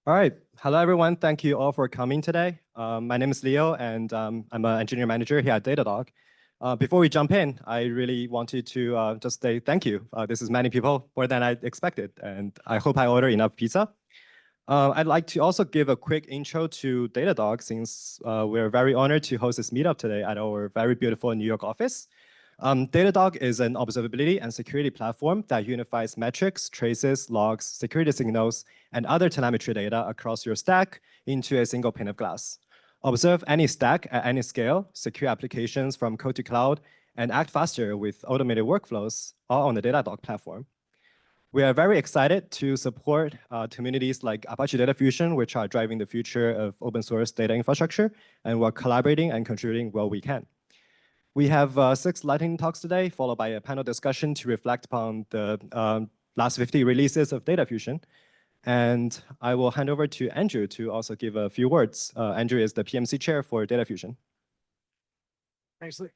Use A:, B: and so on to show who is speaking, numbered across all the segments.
A: All right. Hello, everyone. Thank you all for coming today. My name is Leo, and I'm an engineer manager here at Datadog. Before we jump in, I really wanted to just say thank you. This is many people, more than I expected, and I hope I order enough pizza. I'd like to also give a quick intro to Datadog, since we're very honored to host this meetup today at our very beautiful New York office. Datadog is an observability and security platform that unifies metrics, traces, logs, security signals, and other telemetry data across your stack into a single pane of glass. Observe any stack at any scale, secure applications from code to cloud, and act faster with automated workflows, all on the Datadog platform. We are very excited to support communities like Apache DataFusion, which are driving the future of open source data infrastructure, and we're collaborating and contributing where we can. We have 6 lightning talks today, followed by a panel discussion to reflect upon the last 50 releases of DataFusion. And I will hand over to Andrew to also give a few words. Andrew is the PMC chair for DataFusion.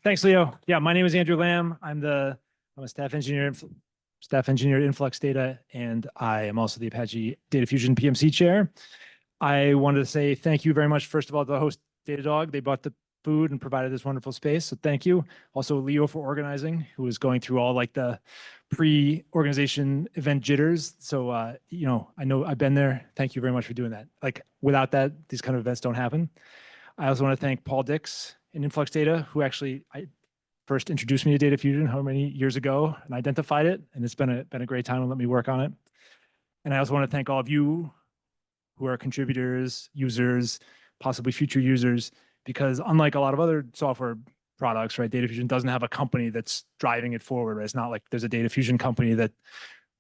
B: Thanks, Leo. Yeah, my name is Andrew Lamb. I'm a staff engineer at Influx Data, and I am also the Apache DataFusion PMC chair. I wanted to say thank you very much, first of all, to the host Datadog. They brought the food and provided this wonderful space, so thank you. Also, Leo for organizing, who was going through all like the pre-organization event jitters. So, you know, I know I've been there. Thank you very much for doing that. Like, without that, these kind of events don't happen. I also want to thank Paul Dix in Influx Data, who actually first introduced me to DataFusion how many years ago and identified it, and it's been a great time to let me work on it. And I also want to thank all of you who are contributors, users, possibly future users, because unlike a lot of other software products, right, DataFusion doesn't have a company that's driving it forward. Right? It's not like there's a DataFusion company that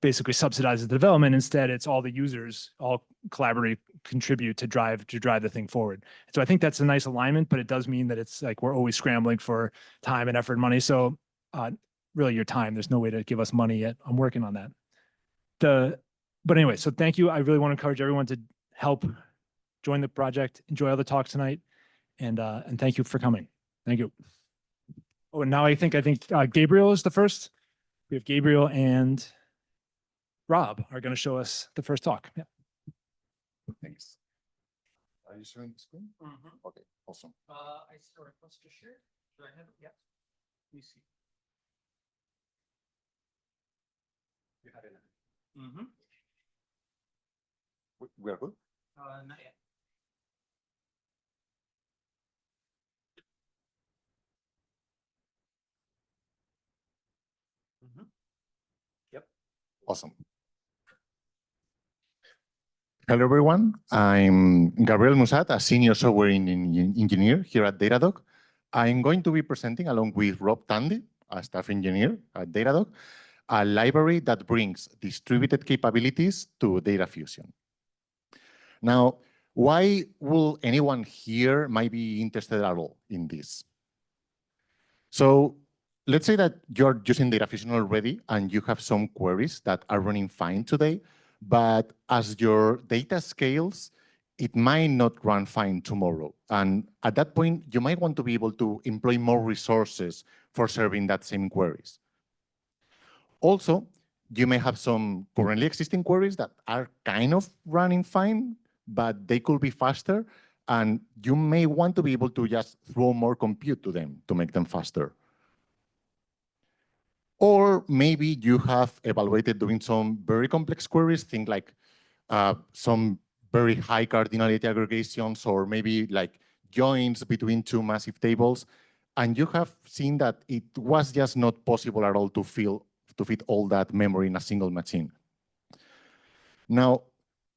B: basically subsidizes the development. Instead, it's all the users all collaborate, contribute to drive the thing forward. So I think that's a nice alignment, but it does mean that it's like we're always scrambling for time and effort and money. So really your time, there's no way to give us money yet. I'm working on that. But anyway, so thank you. I really want to encourage everyone to help join the project, enjoy all the talks tonight. And thank you for coming. Thank you. Oh, and now I think Gabriel is the first. We have Gabriel and Rob are going to show us the first talk. Yeah.
C: Thanks. Are you sharing the screen? Mm-hmm. Okay, awesome.
B: I see a request to share. Do I have it? Yeah. Let me see. You have it. Mm-hmm.
C: We are good?
B: Not yet. Mm-hmm. Yep.
C: Awesome. Hello, everyone. I'm Gabriel Musat, a senior software engineer here at Datadog. I'm going to be presenting, along with Rob Tandy, a staff engineer at Datadog, a library that brings distributed capabilities to DataFusion. Now, why will anyone here might be interested at all in this? So let's say that you're using DataFusion already and you have some queries that are running fine today, but as your data scales, it might not run fine tomorrow. And at that point, you might want to be able to employ more resources for serving that same queries. Also, you may have some currently existing queries that are kind of running fine, but they could be faster, and you may want to be able to just throw more compute to them to make them faster. Or maybe you have evaluated doing some very complex queries, think like some very high cardinality aggregations, or maybe like joins between 2 massive tables, and you have seen that it was just not possible at all to fit all that memory in a single machine. Now,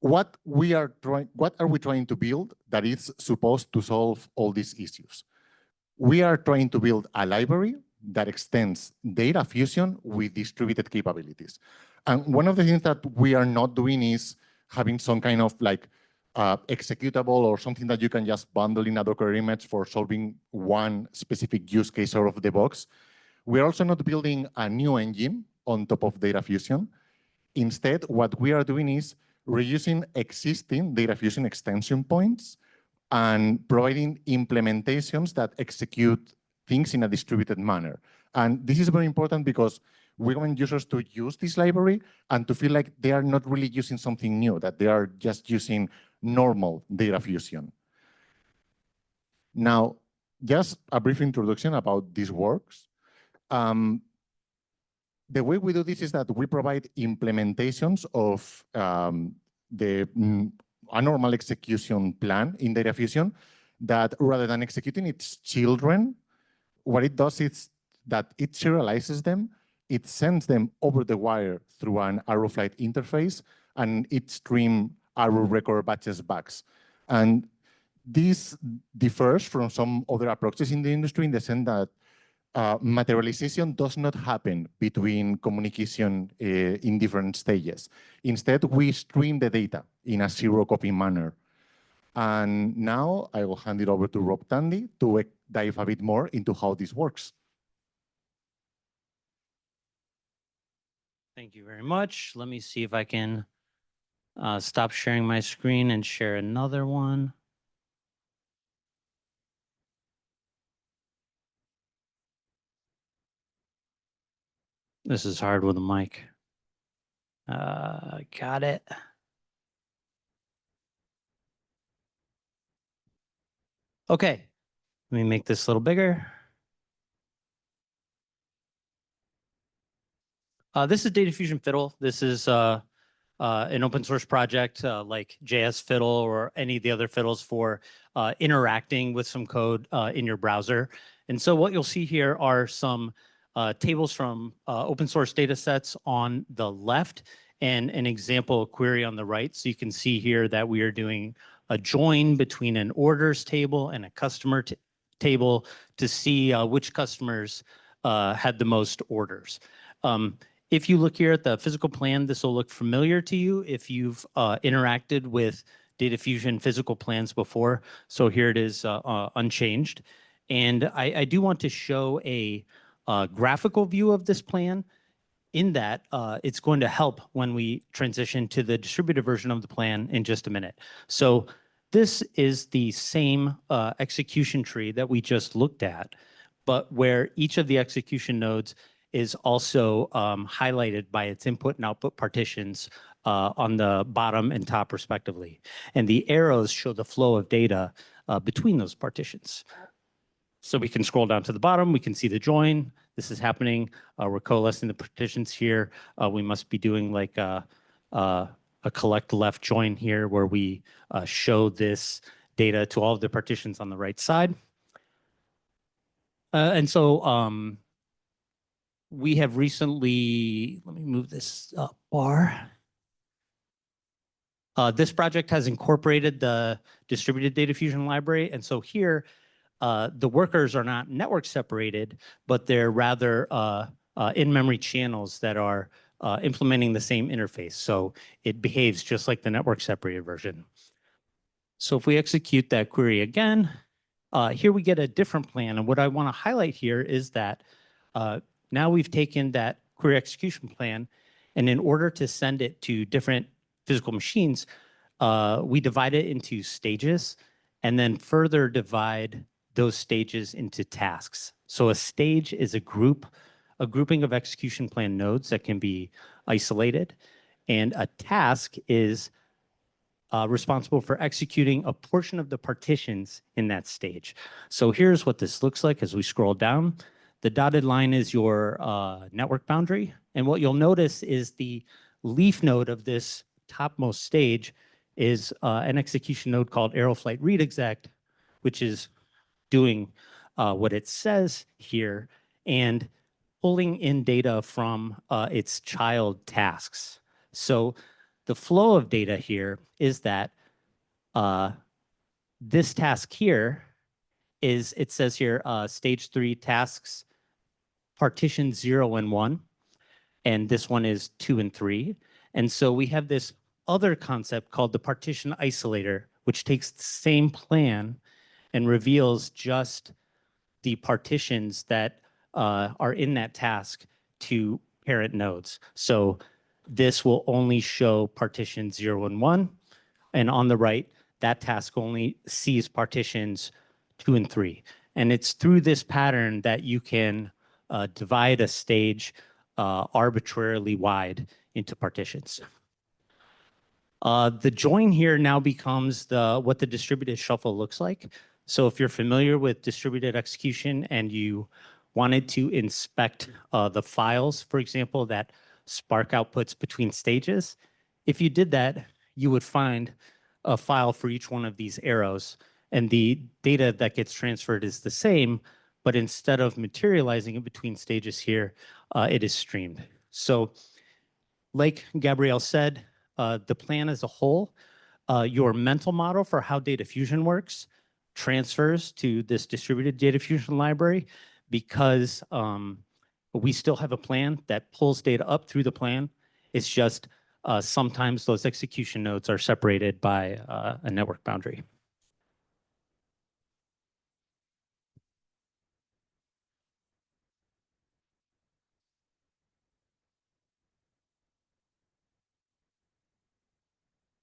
C: what are we trying to build that is supposed to solve all these issues? We are trying to build a library that extends DataFusion with distributed capabilities. And one of the things that we are not doing is having some kind of like executable or something that you can just bundle in a Docker image for solving one specific use case out of the box. We're also not building a new engine on top of DataFusion. Instead, what we are doing is reusing existing DataFusion extension points and providing implementations that execute things in a distributed manner. And this is very important because we want users to use this library and to feel like they are not really using something new, that they are just using normal DataFusion. Now, just a brief introduction about this works. The way we do this is that we provide implementations of the a normal execution plan in DataFusion that rather than executing its children, what it does is that it serializes them, it sends them over the wire through an arrow flight interface, and it stream arrow record batches back. And this differs from some other approaches in the industry in the sense that materialization does not happen between communication in different stages. Instead, we stream the data in a zero-copy manner. And now I will hand it over to Rob Tandy to dive a bit more into how this works.
D: Thank you very much. Let me see if I can stop sharing my screen and share another one. This is hard with a mic. Got it. Okay, let me make this a little bigger. This is DataFusion Fiddle. This is an open source project like JS Fiddle or any of the other fiddles for interacting with some code in your browser. And so what you'll see here are some tables from open source data sets on the left and an example query on the right. So you can see here that we are doing a join between an orders table and a customer table to see which customers had the most orders. If you look here at the physical plan, this will look familiar to you if you've interacted with DataFusion physical plans before. So here it is unchanged. And I do want to show a graphical view of this plan in that it's going to help when we transition to the distributed version of the plan in just a minute. So this is the same execution tree that we just looked at, but where each of the execution nodes is also highlighted by its input and output partitions on the bottom and top respectively. And the arrows show the flow of data between those partitions. So we can scroll down to the bottom, we can see the join. This is happening. We're coalescing the partitions here. We must be doing like a collect left join here where we show this data to all of the partitions on the right side. And so we have recently, let me move this up bar. This project has incorporated the distributed DataFusion library. And so here, the workers are not network separated, but they're rather in-memory channels that are implementing the same interface. So it behaves just like the network separated version. So if we execute that query again, here we get a different plan. And what I want to highlight here is that now we've taken that query execution plan, and in order to send it to different physical machines, we divide it into stages and then further divide those stages into tasks. So a stage is a grouping of execution plan nodes that can be isolated, and a task is responsible for executing a portion of the partitions in that stage. So here's what this looks like as we scroll down. The dotted line is your network boundary. And what you'll notice is the leaf node of this topmost stage is an execution node called arrowflight read exec, which is doing what it says here and pulling in data from its child tasks. So the flow of data here is that this task here is, it says here, stage 3 tasks, partition 0 and 1, and this one is 2 and 3. And so we have this other concept called the partition isolator, which takes the same plan and reveals just the partitions that are in that task to parent nodes. So this will only show partition 0 and 1, and on the right, that task only sees partitions 2 and 3. And it's through this pattern that you can divide a stage arbitrarily wide into partitions. The join here now becomes what the distributed shuffle looks like. So if you're familiar with distributed execution and you wanted to inspect the files, for example, that Spark outputs between stages, if you did that, you would find a file for each one of these arrows, and the data that gets transferred is the same, but instead of materializing in between stages here, it is streamed. So like Gabrielle said, the plan as a whole, your mental model for how DataFusion works transfers to this distributed DataFusion library because we still have a plan that pulls data up through the plan. It's just sometimes those execution nodes are separated by a network boundary.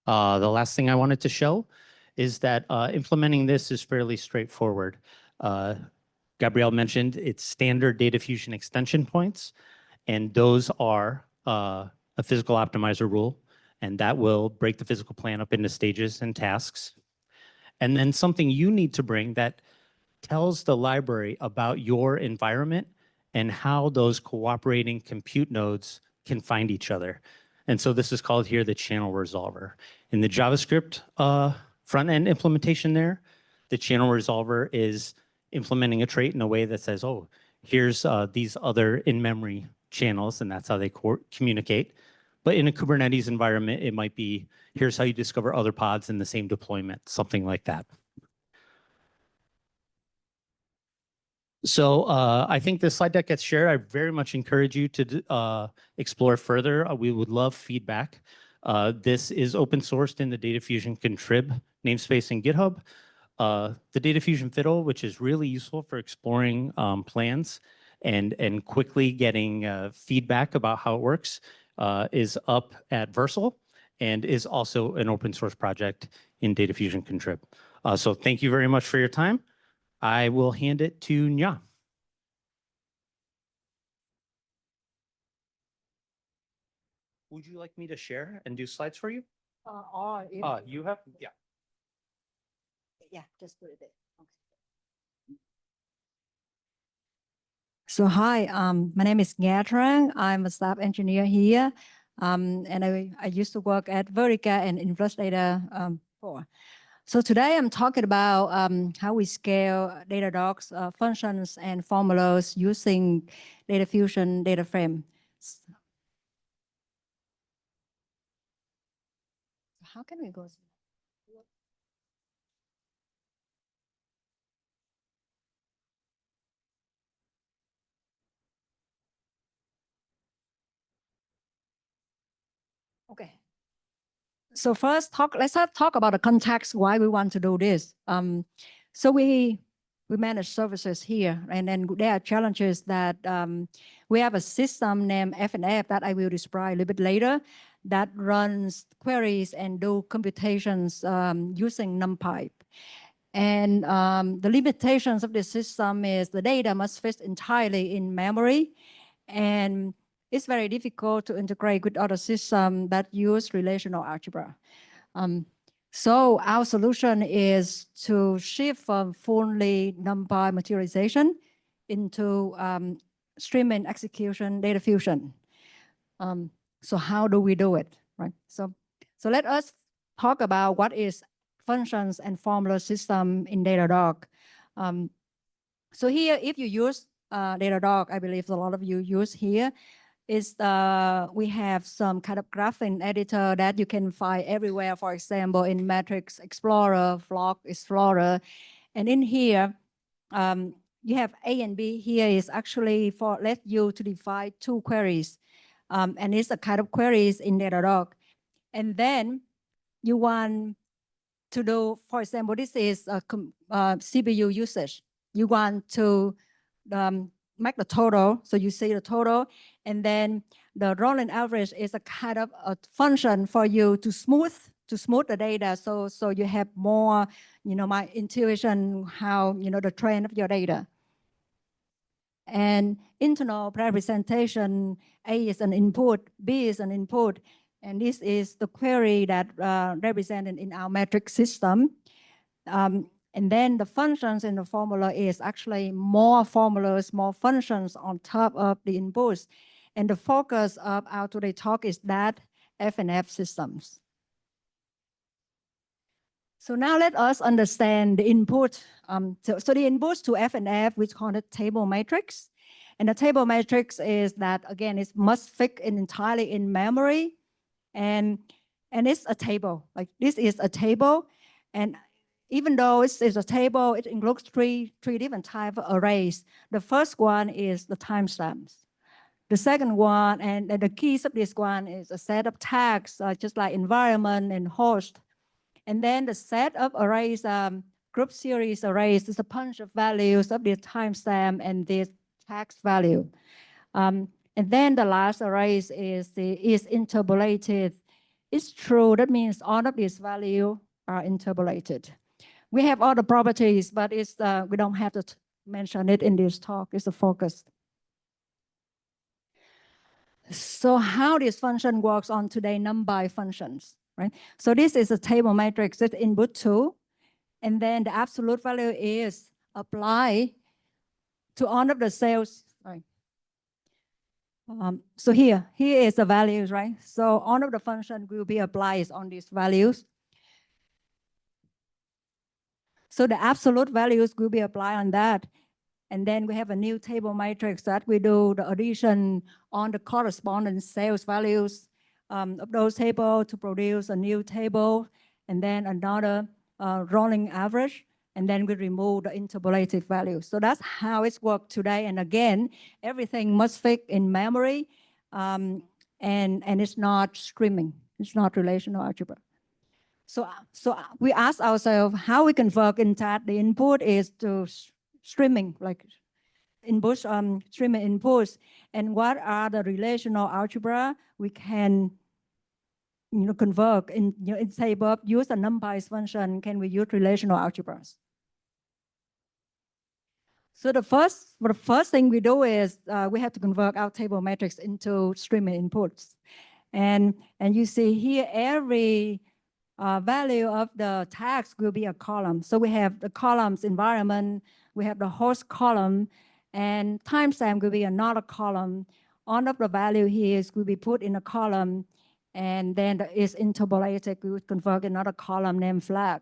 D: The last thing I wanted to show is that implementing this is fairly straightforward. Gabrielle mentioned it's standard DataFusion extension points, and those are a physical optimizer rule, and that will break the physical plan up into stages and tasks. And then something you need to bring that tells the library about your environment and how those cooperating compute nodes can find each other. And so this is called here the channel resolver. In the JavaScript front-end implementation there, the channel resolver is implementing a trait in a way that says, oh, here's these other in-memory channels, and that's how they communicate. But in a Kubernetes environment, it might be, here's how you discover other pods in the same deployment, something like that. So I think this slide deck gets shared. I very much encourage you to explore further. We would love feedback. This is open sourced in the DataFusion contrib namespace in GitHub. The DataFusion fiddle, which is really useful for exploring plans and quickly getting feedback about how it works, is up at Versal and is also an open source project in DataFusion contrib. So thank you very much for your time. I will hand it to Nya. Would you like me to share and do slides for you?
E: Or if,
D: You have? Yeah.
E: yeah, just put it there. Okay. So hi, my name is Nga Trang. I'm a staff engineer here, and I used to work at Vertica and Influx Data before. So today I'm talking about how we scale Datadog's functions and formulas using DataFusion data frame. How can we go? Okay. So first, let's talk about the context why we want to do this. So we manage services here, and then there are challenges that we have a system named F&F that I will describe a little bit later that runs queries and do computations using NumPy. And the limitations of the system is the data must fit entirely in memory, and it's very difficult to integrate with other systems that use relational algebra. So our solution is to shift from fully NumPy materialization into streaming execution DataFusion. So how do we do it, right? So let us talk about what is functions and formula system in Datadog. So here, if you use Datadog, I believe a lot of you use here, is we have some kind of graphing editor that you can find everywhere, for example, in Matrix Explorer, Flock Explorer. And in here, you have A and B. Here is actually for let you to define two queries. And it's a kind of queries in Datadog. And then you want to do, for example, this is a CPU usage. You want to make the total, so you see the total, and then the rolling average is a kind of a function for you to smooth the data, so you have more, my intuition how the trend of your data. And internal representation, A is an input, B is an input, and this is the query that represented in our metric system. And then the functions in the formula is actually more formulas, more functions on top of the inputs. And the focus of our today talk is that F&F systems. So now let us understand the input. So the inputs to F&F, we call it table matrix. And the table matrix is that, again, it must fit entirely in memory. And it's a table, like this is a table. And even though it is a table, it includes three different types of arrays. The first one is the timestamps. The second one, and the keys of this one is a set of tags, just like environment and host. And then the set of arrays, group series arrays, is a bunch of values of the timestamp and this tags value. And then the last arrays is interpolated. It's true, that means all of these values are interpolated. We have all the properties, but it's we don't have to mention it in this talk. It's a focus. So how this function works on today, NumPy functions, right? So this is a table matrix that input to, and then the absolute value is applied to all of the cells, right? So here is the values, right? So all of the function will be applied on these values. So the absolute values will be applied on that. And then we have a new table matrix that we do the addition on the corresponding sales values of those tables to produce a new table, and then another rolling average, and then we remove the interpolated value. So that's how it's worked today. And again, everything must fit in memory, and it's not streaming. It's not relational algebra. So we ask ourselves how we convert in that the input is to streaming, like inputs, streaming inputs, and what are the relational algebra we can convert in table, use a NumPy function, can we use relational algebras? So the first thing we do is we have to convert our table matrix into streaming inputs. And you see here, every value of the tags will be a column. So we have the columns environment, we have the host column, and timestamp will be another column. All of the value here will be put in a column, and then it's interpolated. We would convert another column named flag.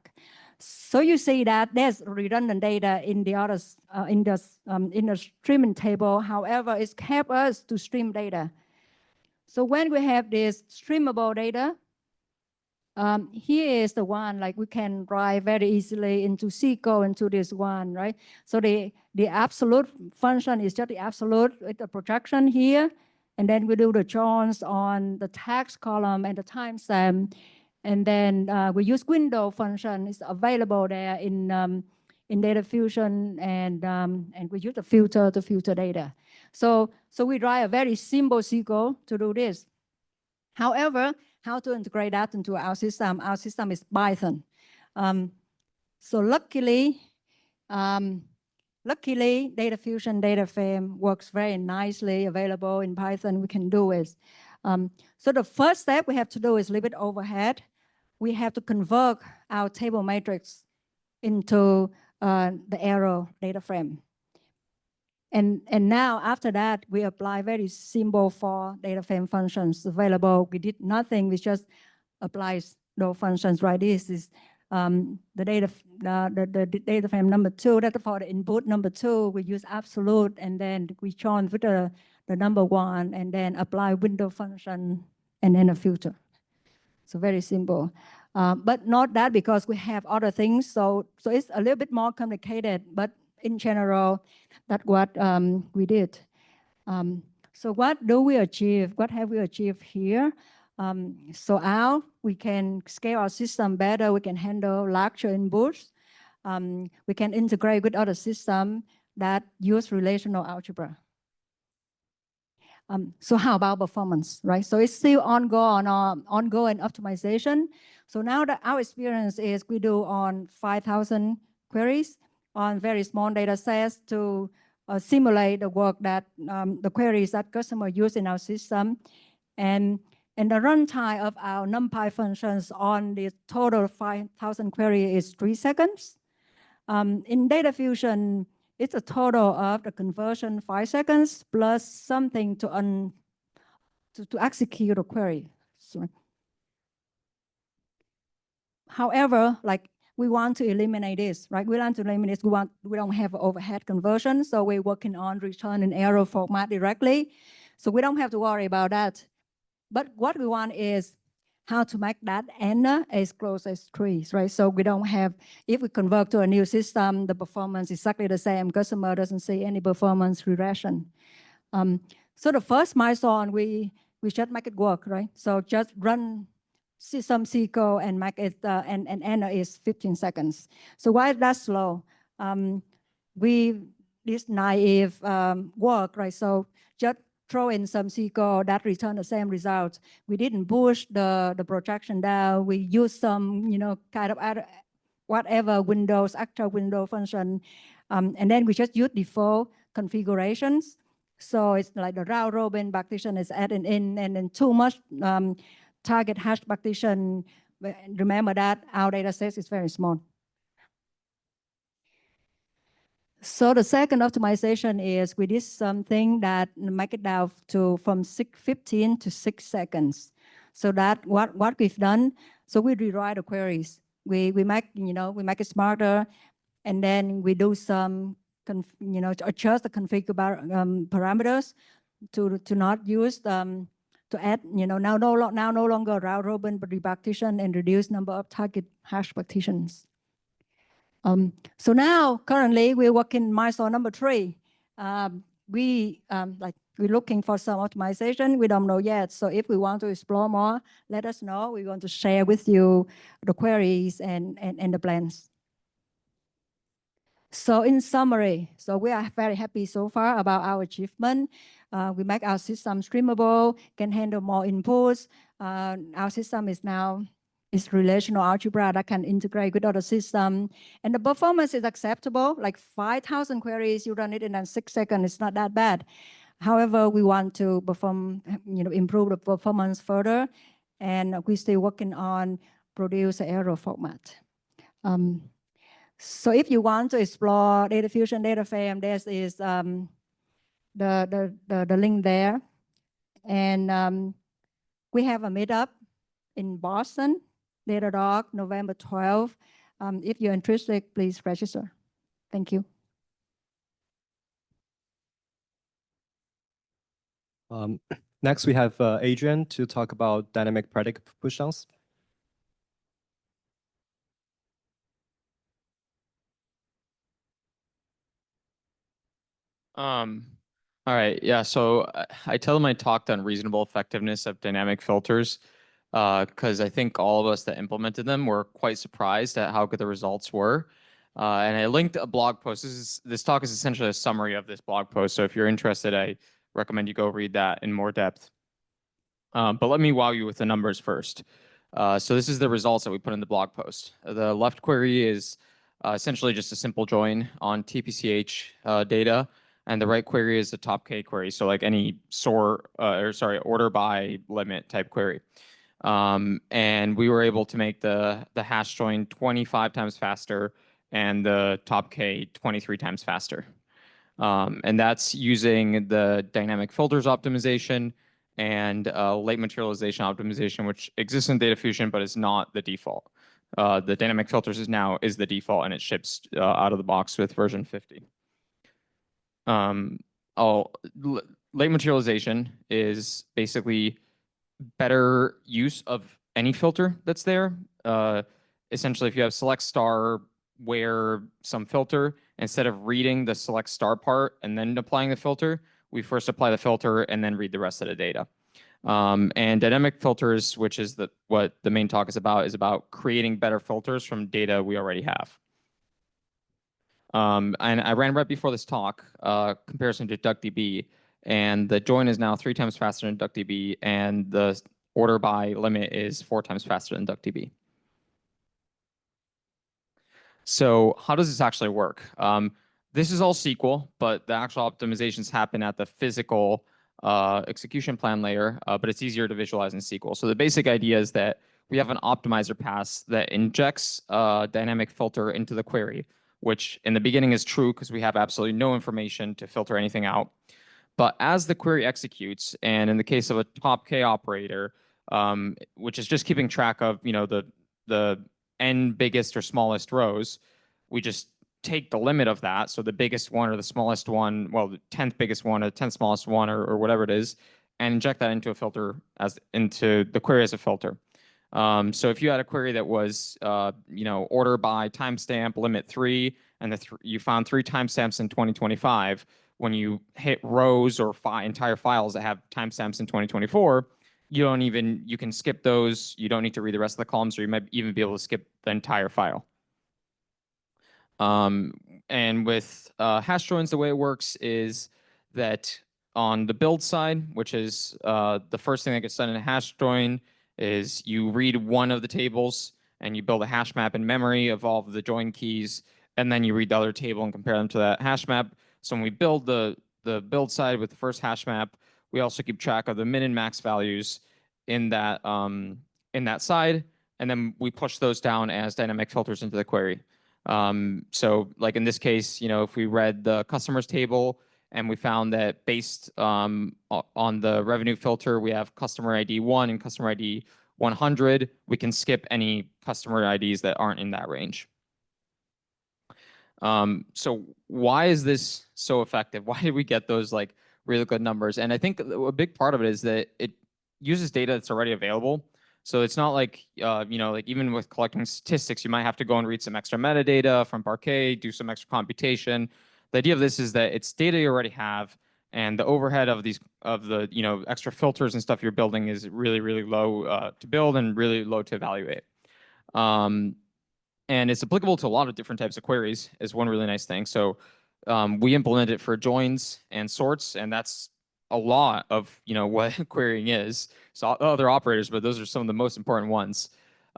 E: So you see that there's redundant data in the others in the streaming table. However, it's helped us to stream data. So when we have this streamable data, here is the one, like we can write very easily into SQL into this one, right? So the absolute function is just the absolute with the projection here, and then we do the joins on the tags column and the timestamp, and then we use window function. It's available there in DataFusion, and we use the filter to filter data. So we write a very simple SQL to do this. However, how to integrate that into our system? Our system is Python. So luckily, DataFusion data frame works very nicely, available in Python. We can do it. So the first step we have to do is a little bit overhead. We have to convert our table matrix into the arrow data frame. And now after that, we apply very simple for data frame functions available. We did nothing, we just applies those functions, right? This is the data frame number 2, that for the input number 2, we use absolute, and then we join with the number 1, and then apply window function, and then a filter. So very simple. But not that, because we have other things. So it's a little bit more complicated, but in general, that's what we did. So what do we achieve? What have we achieved here? So we can scale our system better. We can handle larger inputs. We can integrate with other systems that use relational algebra. So how about performance, right? So it's still ongoing optimization. So now that our experience is we do on 5,000 queries on very small data sets to simulate the work that the queries that customer use in our system. And the runtime of our NumPy functions on the total 5,000 query is 3 seconds. In DataFusion, it's a total of the conversion 5 seconds plus something to execute a query. So, however, like we want to eliminate this, right? We want to eliminate this. We don't have overhead conversion, so we're working on return in error format directly. So we don't have to worry about that. But what we want is how to make that n as close as 3, right? So we don't have, if we convert to a new system, the performance is exactly the same. Customer doesn't see any performance regression. So the first milestone, we just make it work, right? So just run some SQL and make it, and n is 15 seconds. So why that's slow? This naive work, right? So just throw in some SQL that return the same result. We didn't push the projection down. We use some, kind of whatever Windows, extra window function. And then we just use default configurations. So it's like the round robin partition is added in, and then too much target hash partition. Remember that our data set is very small. So the second optimization is we did something that make it down to from 15 to 6 seconds. So that what we've done. So we rewrite the queries. We make it smarter, and then we do some adjust the configure parameters to not use to add now no longer round robin but repartition and reduce number of target hash partitions. So now currently we're working milestone number 3. We're looking for some optimization. We don't know yet. So if we want to explore more, let us know. We want to share with you the queries and the plans. So in summary, so we are very happy so far about our achievement. We make our system streamable, can handle more inputs. Our system is now relational algebra that can integrate with other system. And the performance is acceptable, like 5,000 queries, you run it in 6 seconds, it's not that bad. However, we want to improve the performance further, and we're still working on produce error format. So if you want to explore DataFusion DataFrame, this is the link there. And we have a meetup in Boston, Datadog, November 12th. If you're interested, please register. Thank you.
A: Next, we have Adrian to talk about dynamic predicate pushdowns.
F: All right, yeah, so I tell them I talked on reasonable effectiveness of dynamic filters because I think all of us that implemented them were quite surprised at how good the results were. And I linked a blog post. This talk is essentially a summary of this blog post. So if you're interested, I recommend you go read that in more depth. But let me wow you with the numbers first. So this is the results that we put in the blog post. The left query is essentially just a simple join on TPCH data. And the right query is the top K query. So like any order by limit type query. And we were able to make the hash join 25 times faster and the top K 23 times faster. And that's using the dynamic filters optimization and late materialization optimization, which exists in DataFusion, but is not the default. The dynamic filters is the default, and it ships out of the box with version 50. Late materialization is basically better use of any filter that's there. Essentially, if you have select star where some filter, instead of reading the select star part and then applying the filter, we first apply the filter and then read the rest of the data. And dynamic filters, which is what the main talk is about creating better filters from data we already have. And I ran right before this talk, comparison to DuckDB, and the join is now 3 times faster than DuckDB, and the order by limit is 4 times faster than So how does this actually work? This is all SQL, but the actual optimizations happen at the physical execution plan layer, but it's easier to visualize in SQL. So the basic idea is that we have an optimizer pass that injects a dynamic filter into the query, which in the beginning is true because we have absolutely no information to filter anything out. But as the query executes, and in the case of a top K operator, which is just keeping track of the n biggest or smallest rows, we just take the limit of that, so the biggest one or the smallest one, well, the 10th biggest one or the 10th smallest one or whatever it is, and inject that into a filter into the query as a filter. So if you had a query that was order by timestamp limit 3, and you found 3 timestamps in 2025, when you hit rows or entire files that have timestamps in 2024, you can skip those. You don't need to read the rest of the columns, or you might even be able to skip the entire file. And with hash joins, the way it works is that on the build side, which is the first thing that gets done in a hash join, is you read one of the tables and you build a hash map in memory of all of the join keys, and then you read the other table and compare them to that hash map. So when we build the build side with the first hash map, we also keep track of the min and max values in that side, and then we push those down as dynamic filters into the query. So like in this case, if we read the customers table and we found that based on the revenue filter, we have customer ID 1 and customer ID 100, we can skip any customer IDs that aren't in that range. So why is this so effective? Why did we get those like really good numbers? And I think a big part of it is that it uses data that's already available. So it's not like, like even with collecting statistics, you might have to go and read some extra metadata from Parquet, do some extra computation. The idea of this is that it's data you already have, and the overhead of the extra filters and stuff you're building is really, really low to build and really low to evaluate. And it's applicable to a lot of different types of queries is one really nice thing. So we implement it for joins and sorts, and that's a lot of what querying is. So other operators, but those are some of the most important ones.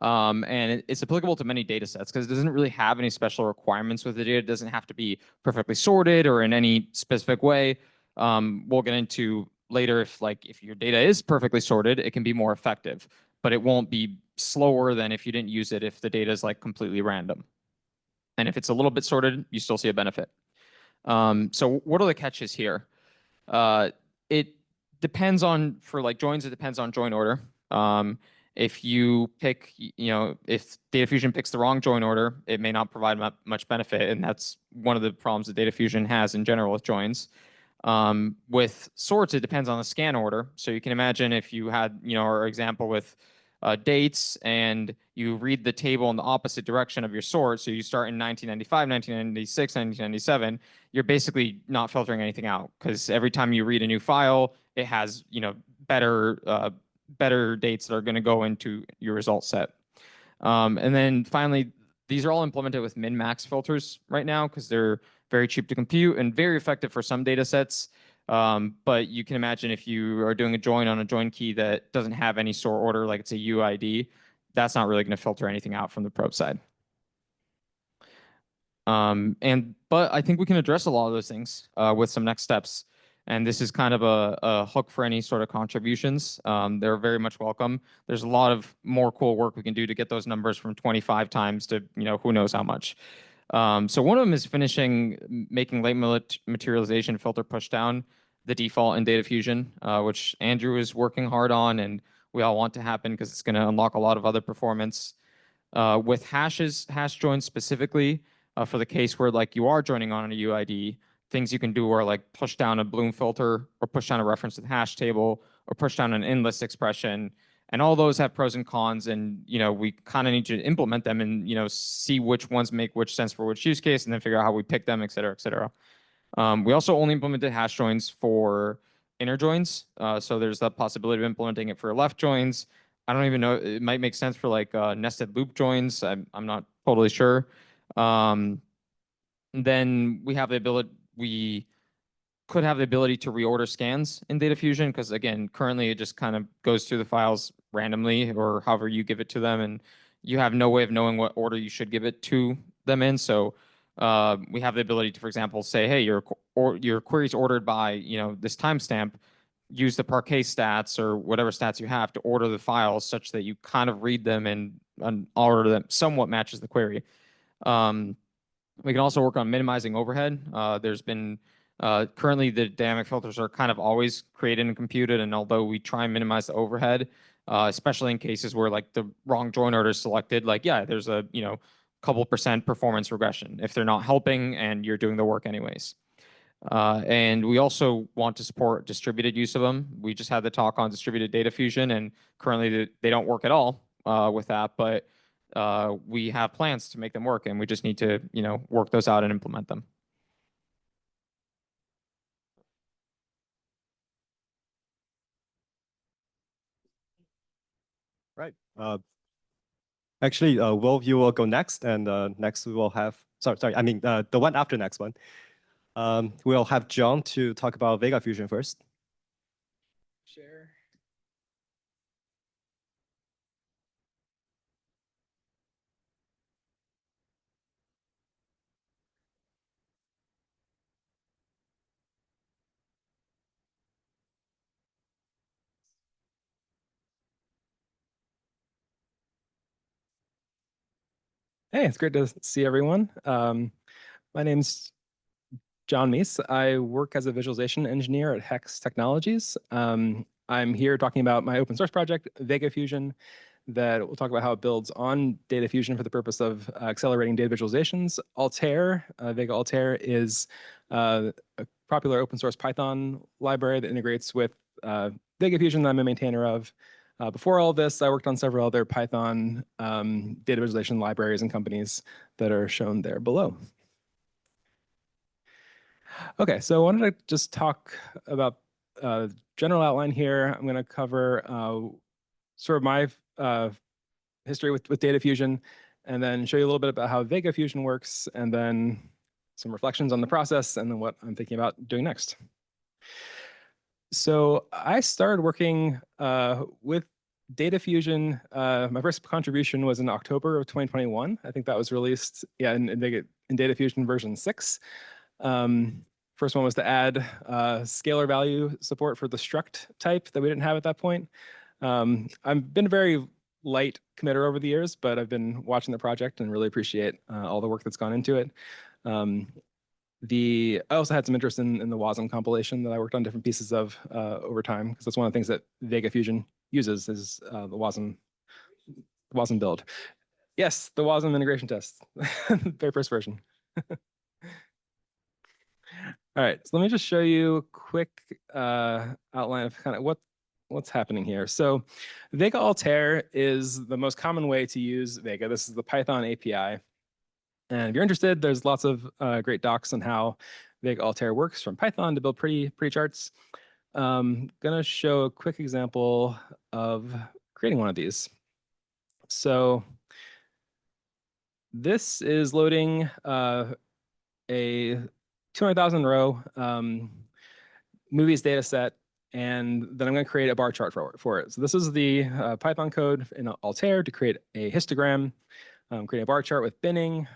F: And it's applicable to many data sets because it doesn't really have any special requirements with the data. It doesn't have to be perfectly sorted or in any specific way. We'll get into later if your data is perfectly sorted, it can be more effective, but it won't be slower than if you didn't use it if the data is like completely random. And if it's a little bit sorted, you still see a benefit. So what are the catches here? It depends on, for like joins, it depends on join order. If you pick, if DataFusion picks the wrong join order, it may not provide much benefit. And that's one of the problems that DataFusion has in general with joins. With sorts, it depends on the scan order. So you can imagine if you had, our example with dates, and you read the table in the opposite direction of your sort. So you start in 1995, 1996, 1997, you're basically not filtering anything out because every time you read a new file, it has, better dates that are going to go into your result set. And then finally, these are all implemented with min-max filters right now because they're very cheap to compute and very effective for some data sets. But you can imagine if you are doing a join on a join key that doesn't have any sort order, like it's a UID, that's not really going to filter anything out from the probe side. But I think we can address a lot of those things with some next steps. And this is kind of a hook for any sort of contributions. They're very much welcome. There's a lot of more cool work we can do to get those numbers from 25 times to who knows how much. So one of them is making late materialization filter pushdown the default in DataFusion, which Andrew is working hard on, and we all want to happen because it's going to unlock a lot of other performance. With hash joins specifically, for the case where like you are joining on a UID, things you can do are like push down a Bloom filter or push down a reference to the hash table or push down an in-list expression. And all those have pros and cons, and we kind of need to implement them and see which ones make which sense for which use case, and then figure out how we pick them, et cetera, et cetera. We also only implemented hash joins for inner joins, so there's the possibility of implementing it for left joins. I don't even know. It might make sense for like nested loop joins. I'm not totally sure. Then we have the ability. We could have the ability to reorder scans in DataFusion because, again, currently it just kind of goes through the files randomly or however you give it to them, and you have no way of knowing what order you should give it to them in. So we have the ability to, for example, say, hey, your query is ordered by, this timestamp. Use the Parquet stats or whatever stats you have to order the files such that you kind of read them and order them somewhat matches the query. We can also work on minimizing overhead. There's been currently the dynamic filters are kind of always created and computed, and although we try and minimize the overhead, especially in cases where like the wrong join order is selected, like there's a couple % performance regression if they're not helping and you're doing the work anyways. And we also want to support distributed use of them. We just had the talk on distributed data fusion, and currently they don't work at all with that, but we have plans to make them work, and we just need to work those out and implement them.
A: Right. Actually, Will, you will go next, and next we will have, sorry, I mean, the one after next one. We'll have John to talk about VegaFusion first.
G: Share. Hey, it's great to see everyone. My name's John Meese. I work as a visualization engineer at Hex Technologies. I'm here talking about my open source project, VegaFusion, that we'll talk about how it builds on DataFusion for the purpose of accelerating data visualizations. Altair, Vega Altair is a popular open source Python library that integrates with VegaFusion that I'm a maintainer of. Before all of this, I worked on several other Python data visualization libraries and companies that are shown there below. Okay, so I wanted to just talk about general outline here. I'm going to cover sort of my history with DataFusion, and then show you a little bit about how VegaFusion works, and then some reflections on the process, and then what I'm thinking about doing next. So I started working with DataFusion. My first contribution was in October of 2021. I think that was released in DataFusion version 6. First one was to add scalar value support for the struct type that we didn't have at that point. I've been a very light committer over the years, but I've been watching the project and really appreciate all the work that's gone into it. I also had some interest in the WASM compilation that I worked on different pieces of over time, because that's one of the things that VegaFusion uses is the WASM build. Yes, the WASM integration test, very first version. All right, so let me just show you a quick outline of kind of what's happening here. So Vega Altair is the most common way to use Vega. This is the Python API. And if you're interested, there's lots of great docs on how Vega Altair works from Python to build pretty charts. I'm going to show a quick example of creating one of these. So this is loading a 200,000 row movies data set, and then I'm going to create a bar chart for it. So this is the Python code in Altair to create a histogram, create a bar chart with binning.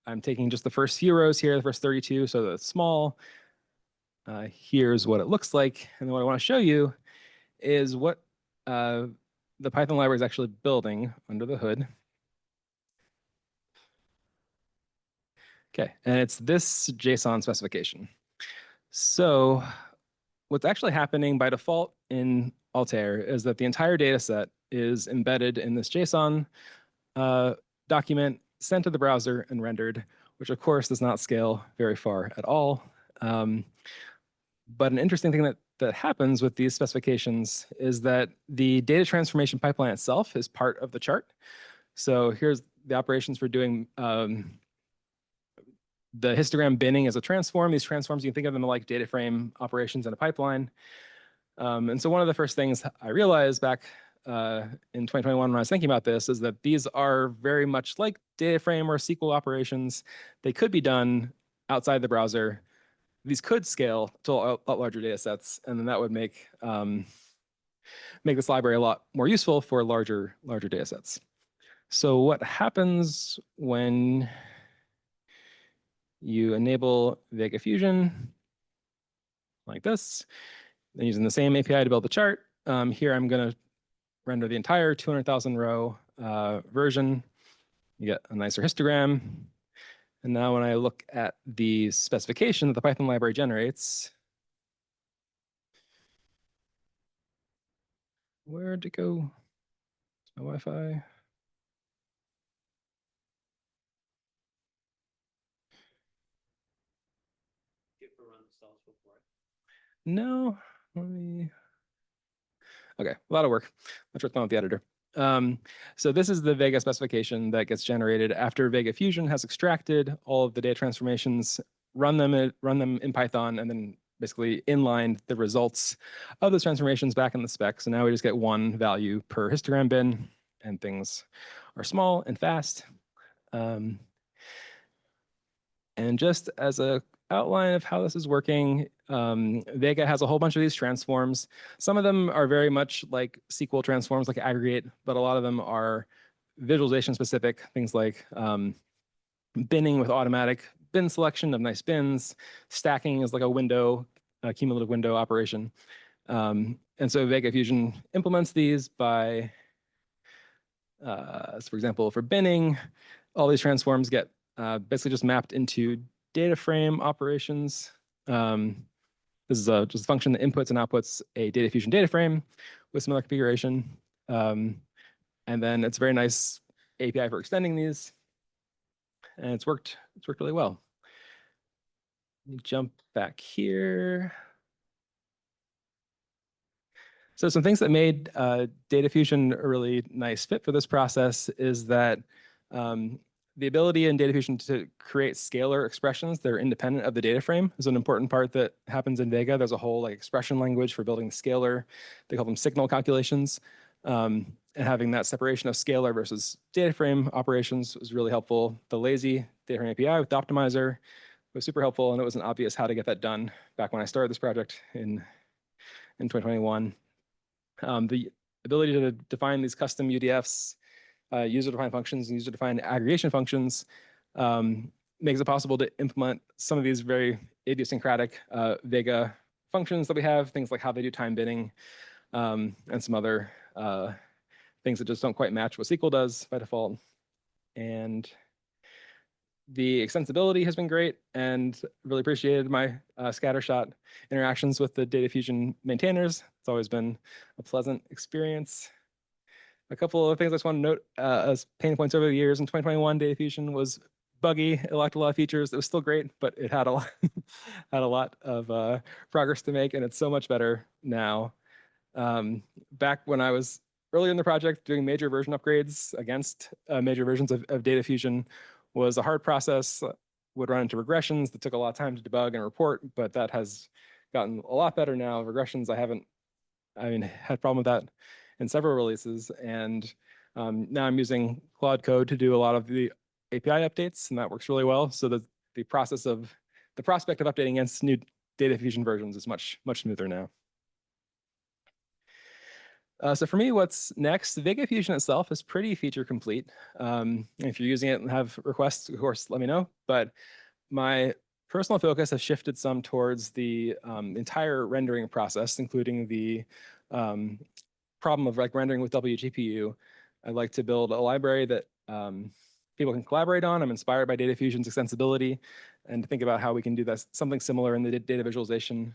G: I'm taking just the first few rows here, the first 32, so that it's small. Here's what it looks like. And then what I want to show you is what the Python library is actually building under the hood. Okay, and it's this JSON specification. So what's actually happening by default in Altair is that the entire data set is embedded in this JSON document sent to the browser and rendered, which of course does not scale very far at all. But an interesting thing that happens with these specifications is that the data transformation pipeline itself is part of the chart. So here's the operations for doing the histogram binning as a transform. These transforms, you can think of them like data frame operations in a pipeline. And so one of the first things I realized back in 2021 when I was thinking about this is that these are very much like data frame or SQL operations. They could be done outside the browser. These could scale to a lot larger data sets, and then that would make this library a lot more useful for larger data sets. So what happens when you enable VegaFusion like this. Then using the same API to build the chart. Here I'm going to render the entire 200,000 row version. You get a nicer histogram. And now when I look at the specification that the Python library generates, where'd it go? My Wi-Fi. No, let me. Okay, a lot of work. Let's work on with the editor. So this is the Vega specification that gets generated after VegaFusion has extracted all of the data transformations, run them in Python, and then basically inlined the results of those transformations back in the spec. So now we just get one value per histogram bin, and things are small and fast. And just as a outline of how this is working, Vega has a whole bunch of these transforms. Some of them are very much like SQL transforms, like aggregate, but a lot of them are visualization specific, things like binning with automatic bin selection of nice bins. Stacking is like a cumulative window operation. And so VegaFusion implements these by, so for example, for binning, all these transforms get basically just mapped into data frame operations. This is just a function that inputs and outputs a DataFusion data frame with similar configuration. And then it's a very nice API for extending these. And it's worked really well. Let me jump back here. So some things that made DataFusion a really nice fit for this process is that the ability in DataFusion to create scalar expressions that are independent of the data frame is an important part that happens in Vega. There's a whole expression language for building scalar. They call them signal calculations. And having that separation of scalar versus data frame operations was really helpful. The lazy data frame API with the optimizer was super helpful, and it wasn't obvious how to get that done back when I started this project in 2021. The ability to define these custom UDFs, user-defined functions and user-defined aggregation functions makes it possible to implement some of these very idiosyncratic Vega functions that we have, things like how they do time binning and some other things that just don't quite match what SQL does by default. And the extensibility has been great, and really appreciated my scattershot interactions with the DataFusion maintainers. It's always been a pleasant experience. A couple of things I just want to note as pain points over the years. In 2021, DataFusion was buggy. It lacked a lot of features. It was still great, but it had a lot, had a lot of progress to make, and it's so much better now. Back when I was earlier in the project, doing major version upgrades against major versions of DataFusion was a hard process. Would run into regressions that took a lot of time to debug and report, but that has gotten a lot better now. Regressions, had a problem with that in several releases, and now I'm using Claude Code to do a lot of the API updates, and that works really well. So the prospect of updating against new DataFusion versions is much smoother now. So for me, what's next? VegaFusion itself is pretty feature complete. If you're using it and have requests, of course, let me know. But my personal focus has shifted some towards the entire rendering process, including the problem of rendering with WGPU. I'd like to build a library that people can collaborate on. I'm inspired by DataFusion's extensibility, and think about how we can do that, something similar in the data visualization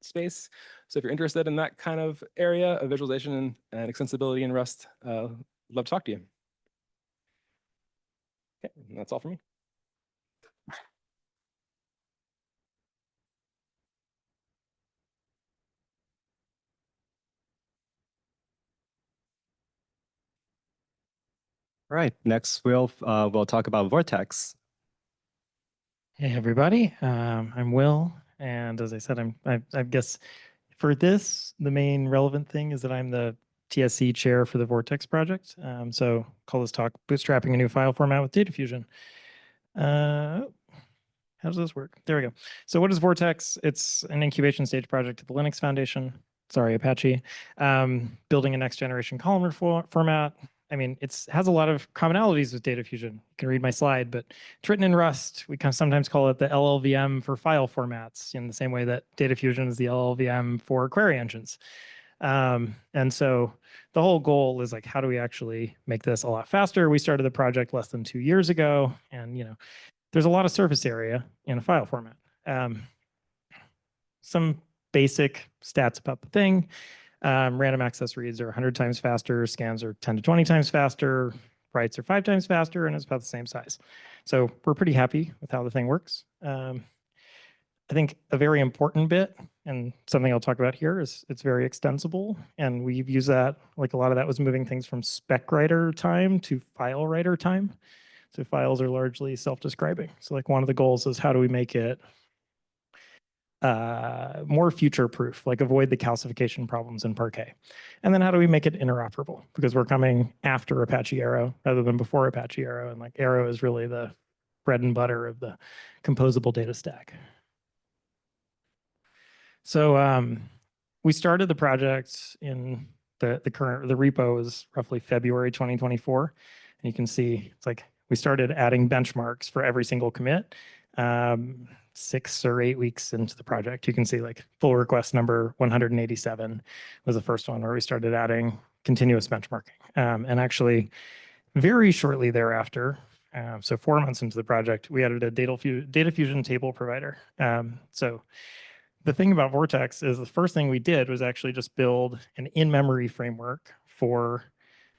G: space. So if you're interested in that kind of area of visualization and extensibility in Rust, love to talk to you. Okay, and that's all for me.
A: All right, next we'll talk about Vortex.
H: Hey everybody, I'm Will, and as I said, I guess for this, the main relevant thing is that I'm the TSC chair for the Vortex project. So call this talk Bootstrapping a New File Format with DataFusion. How does this work? There we go. So what is Vortex? It's an incubation stage project at the Linux Foundation. Sorry, Apache. Building a next generation columnar format. I mean, it has a lot of commonalities with DataFusion. You can read my slide, but it's written in Rust. We kind of sometimes call it the LLVM for file formats in the same way that DataFusion is the LLVM for query engines. And so the whole goal is like, how do we actually make this a lot faster? We started the project less than 2 years ago, and there's a lot of surface area in a file format. Some basic stats about the thing. Random access reads are 100 times faster, scans are 10 to 20 times faster, writes are 5 times faster, and it's about the same size. So we're pretty happy with how the thing works. I think a very important bit, and something I'll talk about here, is it's very extensible. And we've used that, like a lot of that was moving things from spec writer time to file writer time. So files are largely self-describing. So like one of the goals is how do we make it more future-proof, like avoid the calcification problems in Parquet. And then how do we make it interoperable? Because we're coming after Apache Arrow rather than before Apache Arrow. And like Arrow is really the bread and butter of the composable data stack. So we started the project in the repo is roughly February 2024. And you can see it's like we started adding benchmarks for every single commit 6 or 8 weeks into the project. You can see like pull request number 187 was the first one where we started adding continuous benchmarking. And actually very shortly thereafter, so 4 months into the project, we added a DataFusion table provider. So the thing about Vortex is the first thing we did was actually just build an in-memory framework for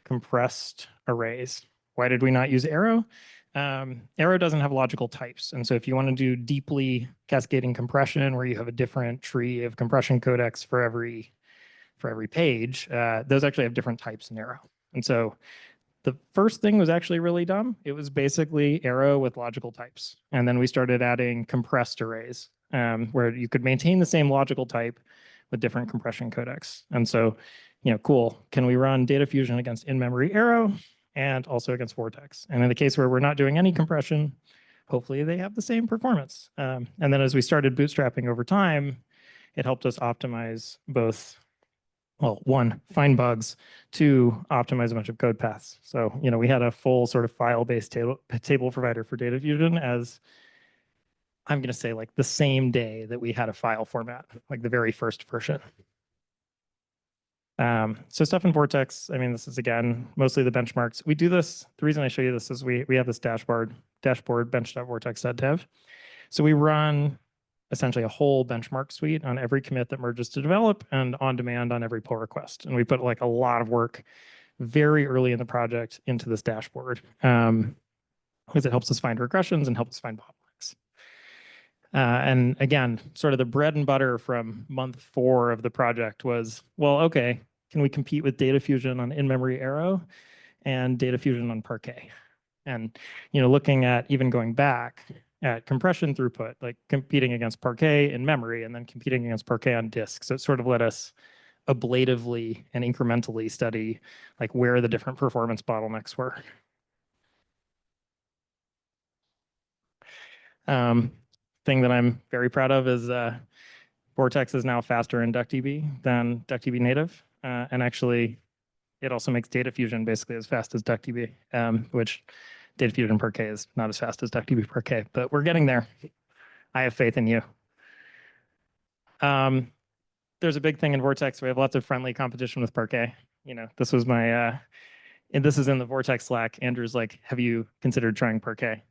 H: compressed arrays. Why did we not use Arrow? Arrow doesn't have logical types. And so if you want to do deeply cascading compression where you have a different tree of compression codecs for every page, those actually have different types in Arrow. And so the first thing was actually really dumb. It was basically Arrow with logical types. And then we started adding compressed arrays where you could maintain the same logical type with different compression codecs. And so, cool. Can we run DataFusion against in-memory Arrow and also against Vortex? And in the case where we're not doing any compression, hopefully they have the same performance. And then as we started bootstrapping over time, it helped us optimize both, well, 1, find bugs, 2, optimize a bunch of code paths. So, we had a full sort of file-based table provider for DataFusion as, I'm going to say, like the same day that we had a file format, like the very first version. So stuff in Vortex, I mean, this is, again, mostly the benchmarks. We do this, the reason I show you this is we have this dashboard bench.vortex.dev. So we run essentially a whole benchmark suite on every commit that merges to develop and on demand on every pull request. And we put like a lot of work very early in the project into this dashboard because it helps us find regressions and helps us find bottlenecks. And again, sort of the bread and butter from month 4 of the project was, well, okay, can we compete with DataFusion on in-memory Arrow and DataFusion on Parquet? And, looking at even going back at compression throughput, like competing against Parquet in memory and then competing against Parquet on disk. So it sort of let us ablatively and incrementally study like where the different performance bottlenecks were. Thing that I'm very proud of is Vortex is now faster in DuckDB than DuckDB native. And actually, it also makes DataFusion basically as fast as DuckDB, which DataFusion Parquet is not as fast as DuckDB Parquet, but we're getting there. I have faith in you. There's a big thing in Vortex. We have lots of friendly competition with Parquet. This was my, and this is in the Vortex Slack. Andrew's like, have you considered trying Parquet?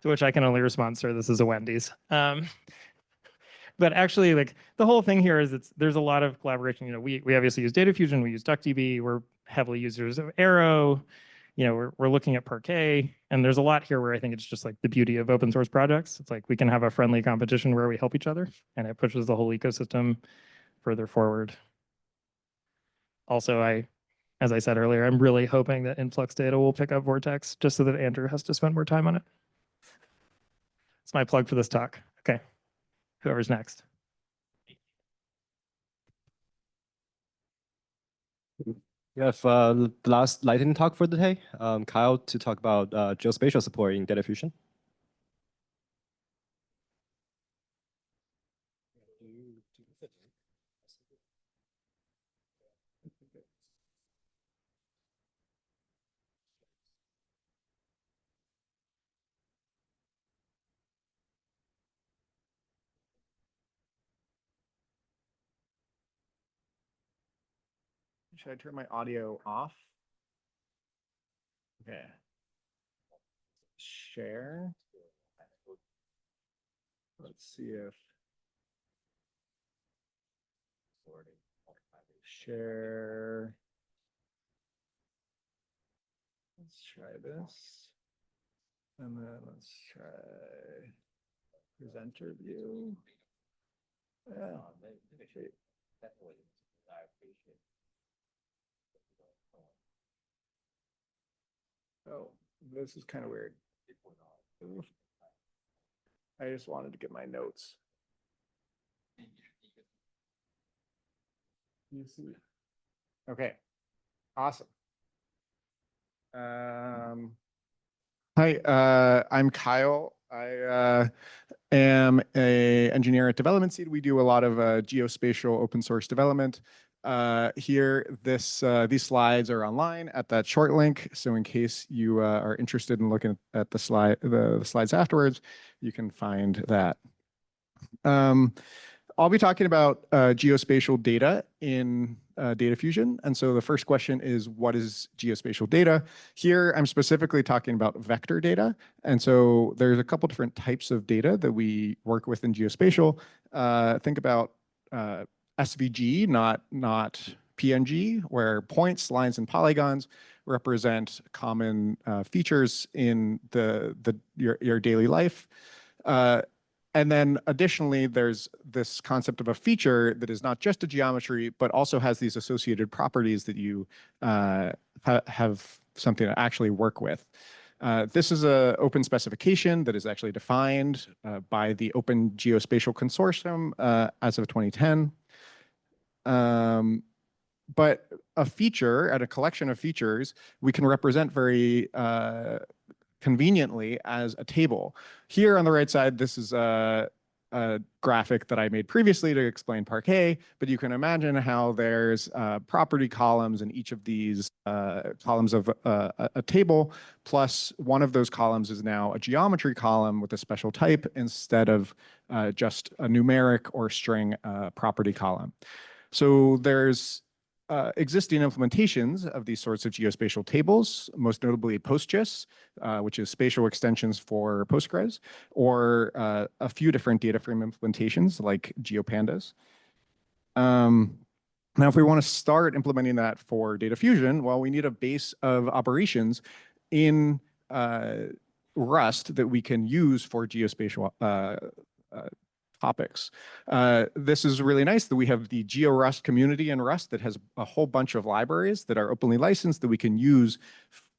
H: To which I can only respond, sir, this is a Wendy's. But actually, like the whole thing here is there's a lot of collaboration. We obviously use DataFusion, we use DuckDB, we're heavily users of Arrow. We're looking at Parquet, and there's a lot here where I think it's just like the beauty of open source projects. It's like we can have a friendly competition where we help each other, and it pushes the whole ecosystem further forward. Also, as I said earlier, I'm really hoping that Influx Data will pick up Vortex just so that Andrew has to spend more time on it. It's my plug for this talk. Okay. Whoever's next.
A: We have the last lightning talk for the day, Kyle, to talk about geospatial support in DataFusion.
I: Should I turn my audio off? Okay. Share. Let's see if share. Let's try this. And then let's try presenter view. Yeah. Oh, this is kind of weird. I just wanted to get my notes. You see? Okay, awesome. Hi, I'm Kyle. I am an engineer at Development Seed. We do a lot of geospatial open source development. Here, these slides are online at that short link. So in case you are interested in looking at the slides afterwards, you can find that. I'll be talking about geospatial data in DataFusion. And so the first question is, what is geospatial data? Here, I'm specifically talking about vector data. And so there's a couple different types of data that we work with in geospatial. Think about SVG, not PNG, where points, lines, and polygons represent common features in your daily life. And then additionally, there's this concept of a feature that is not just a geometry, but also has these associated properties that you have something to actually work with. This is an open specification that is actually defined by the Open Geospatial Consortium as of 2010. But a feature and a collection of features we can represent very conveniently as a table. Here on the right side, this is a graphic that I made previously to explain Parquet, but you can imagine how there's property columns in each of these columns of a table, plus one of those columns is now a geometry column with a special type instead of just a numeric or string property column. So there's existing implementations of these sorts of geospatial tables, most notably PostGIS, which is spatial extensions for Postgres, or a few different data frame implementations like GeoPandas. Now, if we want to start implementing that for DataFusion, well, we need a base of operations in Rust that we can use for geospatial topics. This is really nice that we have the GeoRust community in Rust that has a whole bunch of libraries that are openly licensed that we can use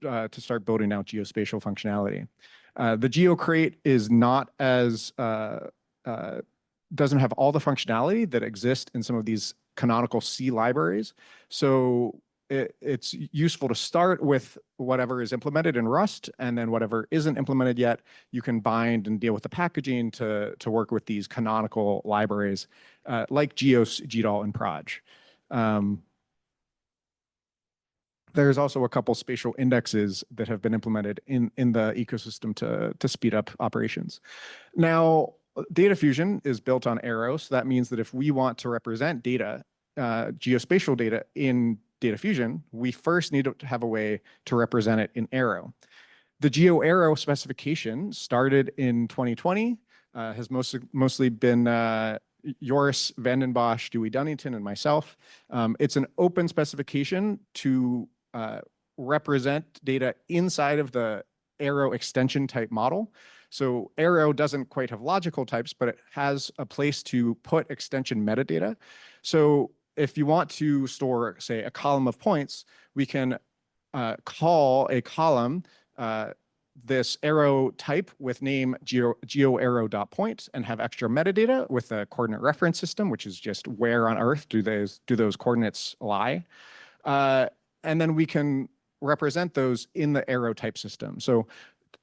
I: to start building out geospatial functionality. The GeoCrate is not as, doesn't have all the functionality that exists in some of these canonical C libraries. So it's useful to start with whatever is implemented in Rust, and then whatever isn't implemented yet, you can bind and deal with the packaging to work with these canonical libraries like Geos, GDAL, and Proj. There's also a couple spatial indexes that have been implemented in the ecosystem to speed up operations. Now, DataFusion is built on Arrow, so that means that if we want to represent data, geospatial data in DataFusion, we first need to have a way to represent it in Arrow. The GeoArrow specification started in 2020, has mostly been Joris Vandenbosch, Dewey Dunnington, and myself. It's an open specification to represent data inside of the Arrow extension type model. So Arrow doesn't quite have logical types, but it has a place to put extension metadata. So if you want to store, say, a column of points, we can call a column this arrow type with name geoarrow.point and have extra metadata with a coordinate reference system, which is just where on Earth do those coordinates lie. And then we can represent those in the arrow type system. So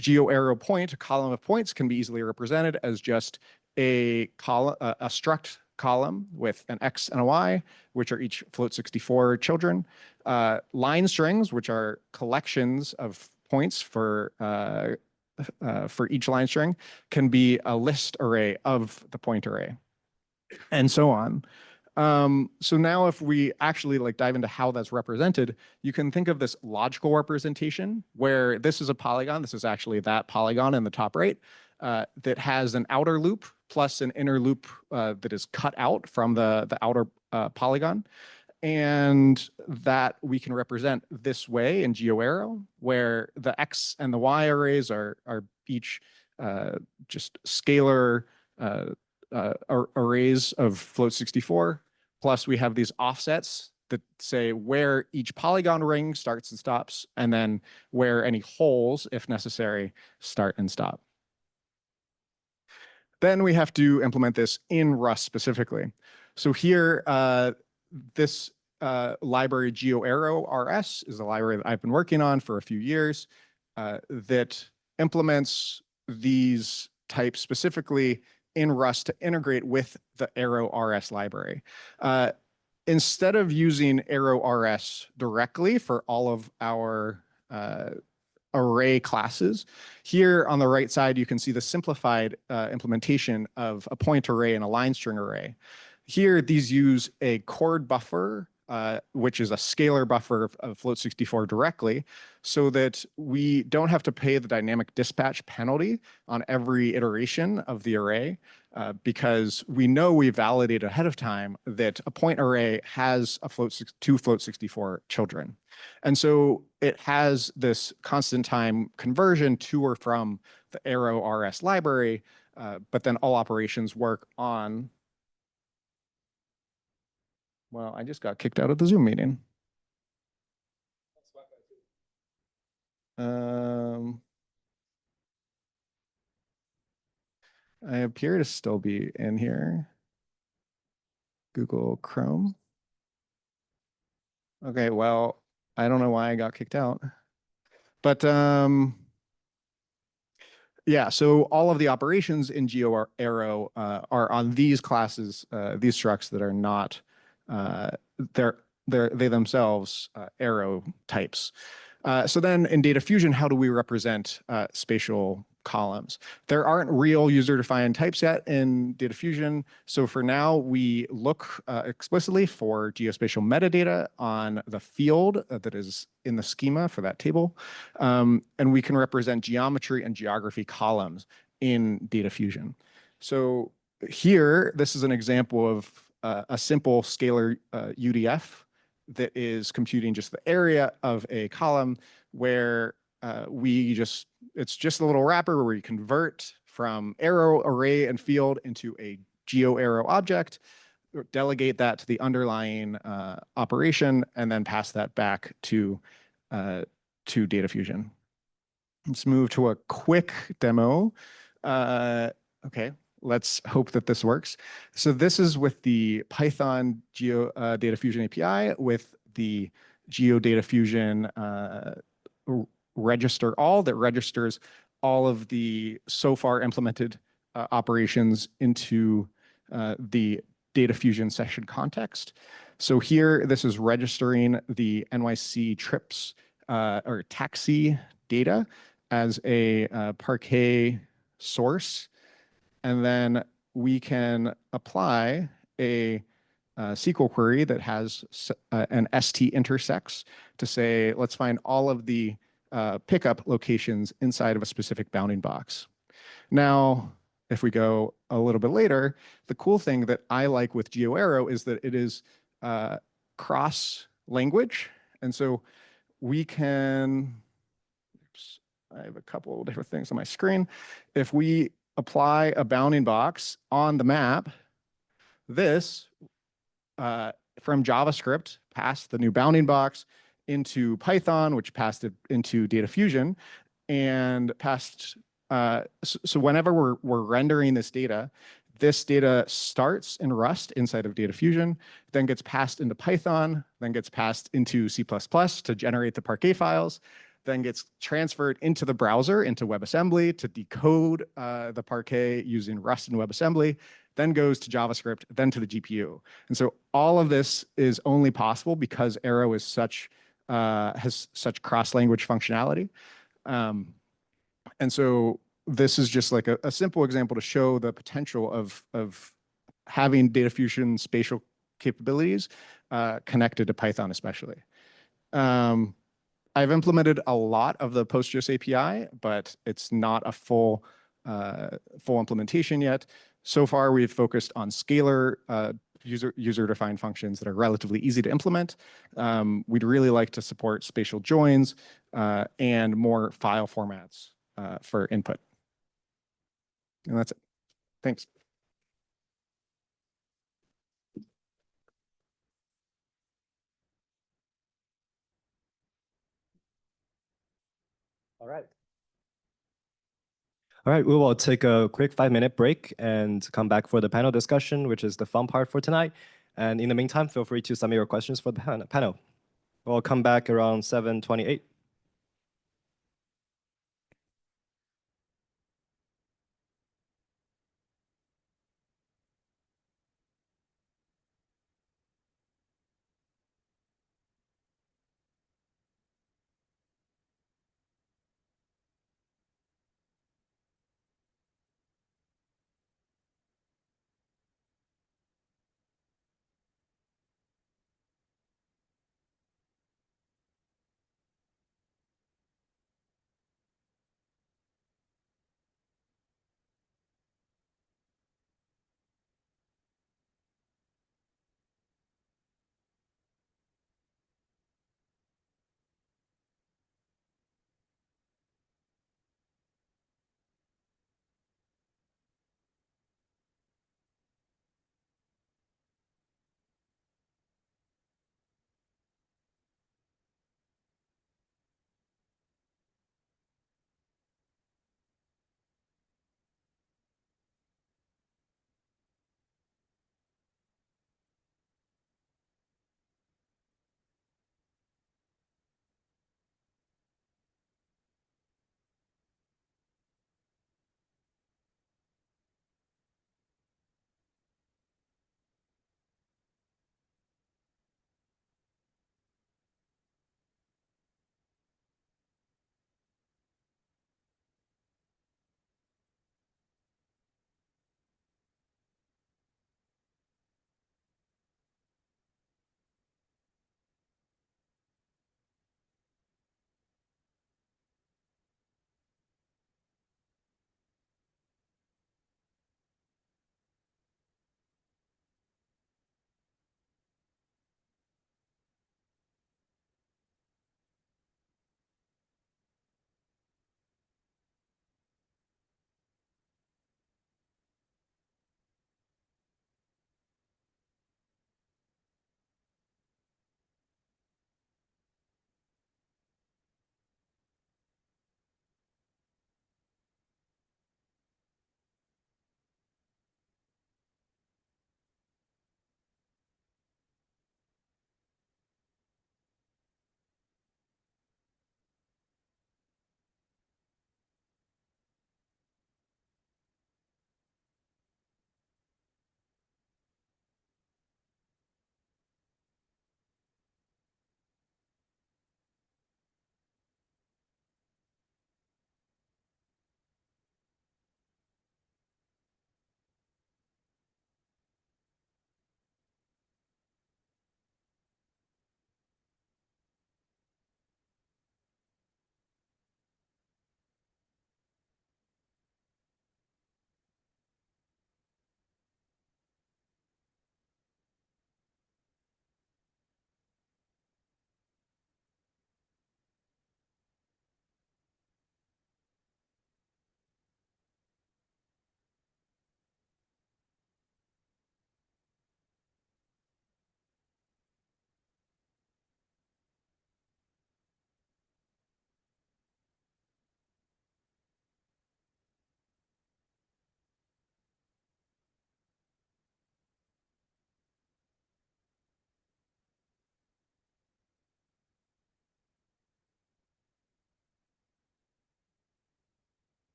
I: geoarrow point, a column of points, can be easily represented as just a column, a struct column with an X and a Y, which are each float 64 children. Line strings, which are collections of points for each line string, can be a list array of the point array, and so on. So now if we actually like dive into how that's represented, you can think of this logical representation where this is a polygon. This is actually that polygon in the top right that has an outer loop plus an inner loop that is cut out from the outer polygon. And that we can represent this way in GeoArrow, where the X and the Y arrays are each just scalar arrays of float64. Plus we have these offsets that say where each polygon ring starts and stops, and then where any holes, if necessary, start and stop. Then we have to implement this in Rust specifically. So here, this library GeoArrow RS is a library that I've been working on for a few years that implements these types specifically in Rust to integrate with the Arrow RS library. Instead of using Arrow RS directly for all of our array classes, here on the right side, you can see the simplified implementation of a point array and a line string array. Here, these use a chord buffer, which is a scalar buffer of float64 directly, so that we don't have to pay the dynamic dispatch penalty on every iteration of the array, because we know we validate ahead of time that a point array has two float64 children. And so it has this constant time conversion to or from the Arrow RS library, but then all operations work on. Well, I just got kicked out of the Zoom meeting. I appear to still be in here. Google Chrome. Okay, well, I don't know why I got kicked out. But yeah, so all of the operations in GeoArrow are on these classes, these structs that are not, they themselves arrow types. So then in DataFusion, how do we represent spatial columns? There aren't real user-defined types yet in DataFusion. So for now, we look explicitly for geospatial metadata on the field that is in the schema for that table. And we can represent geometry and geography columns in DataFusion. So here, this is an example of a simple scalar UDF that is computing just the area of a column where it's just a little wrapper where we convert from arrow, array, and field into a GeoArrow object, delegate that to the underlying operation, and then pass that back to DataFusion. Let's move to a quick demo. Okay. Let's hope that this works. So this is with the Python DataFusion API with the GeoDataFusion register all that registers all of the so far implemented operations into the DataFusion session context. So here, this is registering the NYC trips or taxi data as a Parquet source. And then we can apply a SQL query that has an ST intersects to say, let's find all of the pickup locations inside of a specific bounding box. Now, if we go a little bit later, the cool thing that I like with GeoArrow is that it is cross language. And so we can, oops, I have a couple of different things on my screen. If we apply a bounding box on the map, this from JavaScript passed the new bounding box into Python, which passed it into DataFusion, and passed. So whenever we're rendering this data starts in Rust inside of DataFusion, then gets passed into Python, then gets passed into C++ to generate the Parquet files, then gets transferred into the browser, into WebAssembly to decode the Parquet using Rust and WebAssembly, then goes to JavaScript, then to the GPU. And so all of this is only possible because Arrow is has such cross-language functionality. And so this is just like a simple example to show the potential of having DataFusion spatial capabilities connected to Python especially. I've implemented a lot of the PostGIS API, but it's not a full implementation yet. So far, we've focused on scalar user-defined functions that are relatively easy to implement. We'd really like to support spatial joins and more file formats for input. And that's it. Thanks.
A: All right. All right, we will take a quick 5-minute break and come back for the panel discussion, which is the fun part for tonight. And in the meantime, feel free to submit your questions for the panel. We'll come back around 7:28.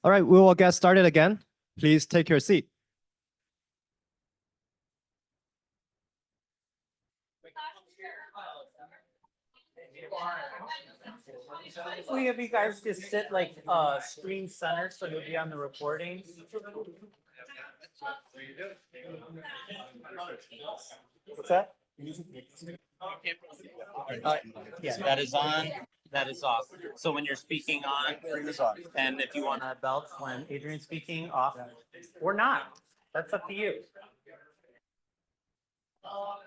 A: All right, we will get started again. Please take your seat.
D: We have you guys just sit like screen center so you'll be on the recording. What's that? Yeah, that is on, that is off. So when you're speaking on, and if you want to belch when Adrian's speaking, off or not, that's up to you.
A: All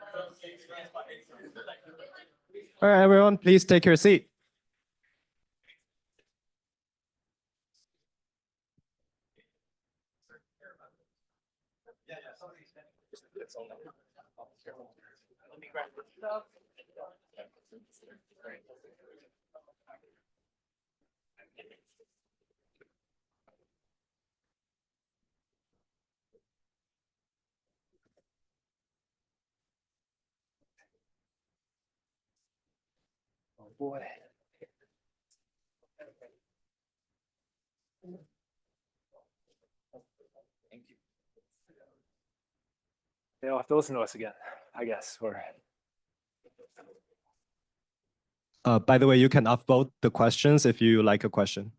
A: right, everyone, please take your seat.
D: Let me grab this stuff.
B: Oh boy. Thank you. They'll have to listen to us again, I guess. Or
A: By the way, you can upvote the questions if you like a question.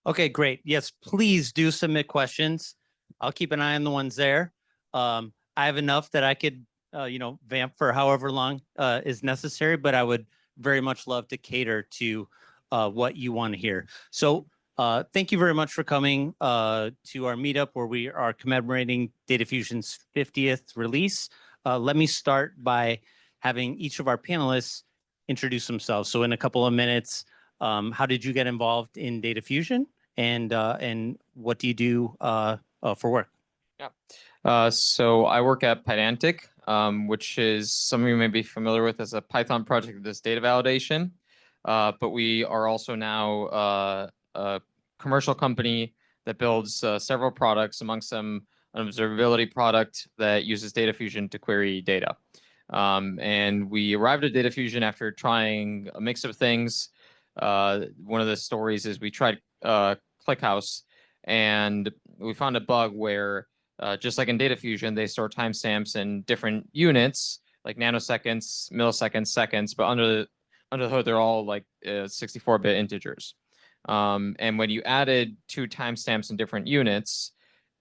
D: Okay, great. Yes, please do submit questions. I'll keep an eye on the ones there. I have enough that I could, vamp for however long is necessary, but I would very much love to cater to what you want to hear. So thank you very much for coming to our meetup where we are commemorating DataFusion's 50th release. Let me start by having each of our panelists introduce themselves. So in a couple of minutes, how did you get involved in DataFusion, and what do you do for work?
F: Yeah. So I work at Pydantic, which is some of you may be familiar with as a Python project that does data validation. But we are also now a commercial company that builds several products, amongst them an observability product that uses DataFusion to query data. And we arrived at DataFusion after trying a mix of things. One of the stories is we tried ClickHouse, and we found a bug where just like in DataFusion, they store timestamps in different units, like nanoseconds, milliseconds, seconds, but under the hood, they're all like 64-bit integers. And when you added 2 timestamps in different units,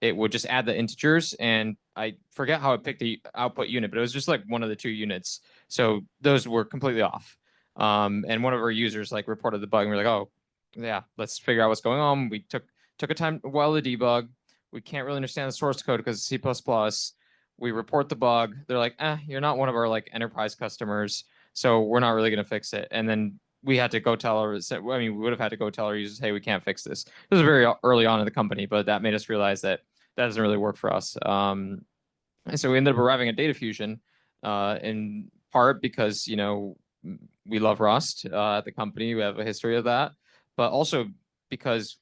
F: it would just add the integers, and I forget how it picked the output unit, but it was just like one of the 2 units. So those were completely off. And one of our users like reported the bug, and we're like, oh, yeah, let's figure out what's going on. We took a while to debug. We can't really understand the source code because it's C++. We report the bug. They're like, you're not one of our like enterprise customers, so we're not really going to fix it. And then we had to go tell our, we would have had to go tell our users, hey, we can't fix this. This was very early on in the company, but that made us realize that doesn't really work for us. And so we ended up arriving at DataFusion in part because, we love Rust at the company. We have a history of that, but also because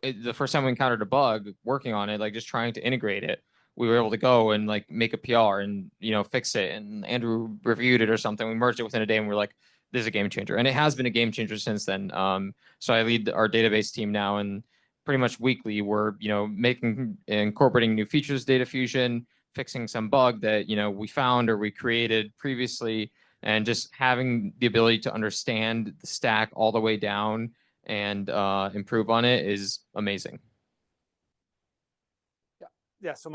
F: the first time we encountered a bug working on it, like just trying to integrate it, we were able to go and like make a PR and, fix it. And Andrew reviewed it or something. We merged it within a day and we're like, this is a game changer. And it has been a game changer since then. So I lead our database team now, and pretty much weekly we're, incorporating new features, DataFusion, fixing some bug that, we found or we created previously, and just having the ability to understand the stack all the way down and improve on it is amazing.
B: yeah. So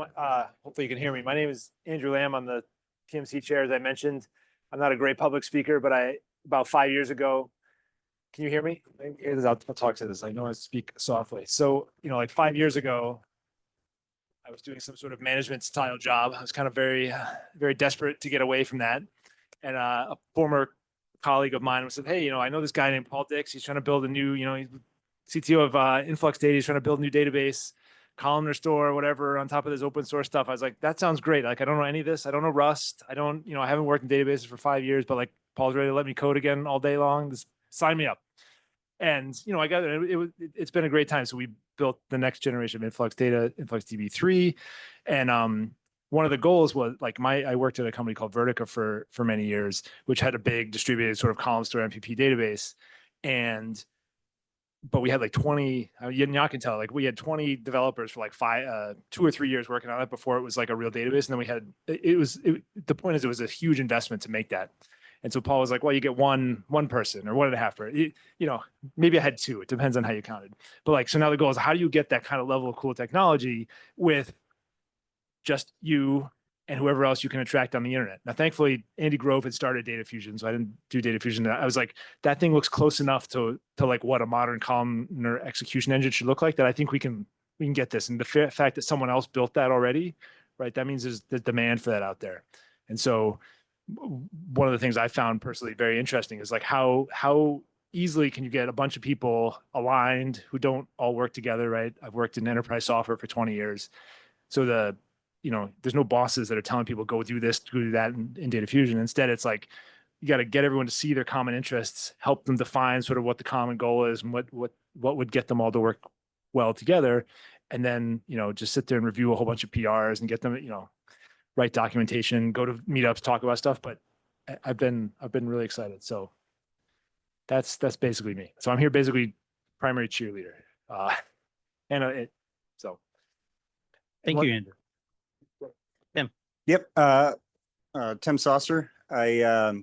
B: hopefully you can hear me. My name is Andrew Lamb. I'm the PMC chair, as I mentioned. I'm not a great public speaker, but about 5 years ago, can you hear me? I'll talk to this. I know I speak softly. So, like 5 years ago, I was doing some sort of management style job. I was kind of very, very desperate to get away from that. And a former colleague of mine said, hey, I know this guy named Paul Dix. He's trying to build a new, he's CTO of Influx Data. He's trying to build a new database, columnar store, whatever, on top of this open source stuff. I was like, that sounds great. Like, I don't know any of this. I don't know Rust. I haven't worked in databases for 5 years, but like Paul's ready to let me code again all day long. Just sign me up. And, I got it's been a great time. So we built the next generation of Influx Data, Influx DB3. And one of the goals was like I worked at a company called Vertica for many years, which had a big distributed sort of column store MPP database. But we had like 20, y'all can tell, like we had 20 developers for like 2 or 3 years working on it before it was like a real database. And then we had, the point is it was a huge investment to make that. And so Paul was like, well, you get one person or 1.5 person, maybe I had 2, it depends on how you counted. But like, so now the goal is how do you get that kind of level of cool technology with just you and whoever else you can attract on the internet. Now, thankfully, Andy Grove had started DataFusion, so I didn't do DataFusion. I was like, that thing looks close enough to like what a modern columnar execution engine should look like that I think we can get this. And the fact that someone else built that already, right? That means there's the demand for that out there. And so one of the things I found personally very interesting is like how easily can you get a bunch of people aligned who don't all work together, right? I've worked in enterprise software for 20 years. So there's no bosses that are telling people go do this, do that in DataFusion. Instead, it's like you got to get everyone to see their common interests, help them define sort of what the common goal is and what would get them all to work well together. And then, just sit there and review a whole bunch of PRs and get them, write documentation, go to meetups, talk about stuff. But I've been really excited. So that's basically me. So I'm here basically primary cheerleader.
D: Thank you, Andrew. Tim.
J: Yep. Tim Saucer. I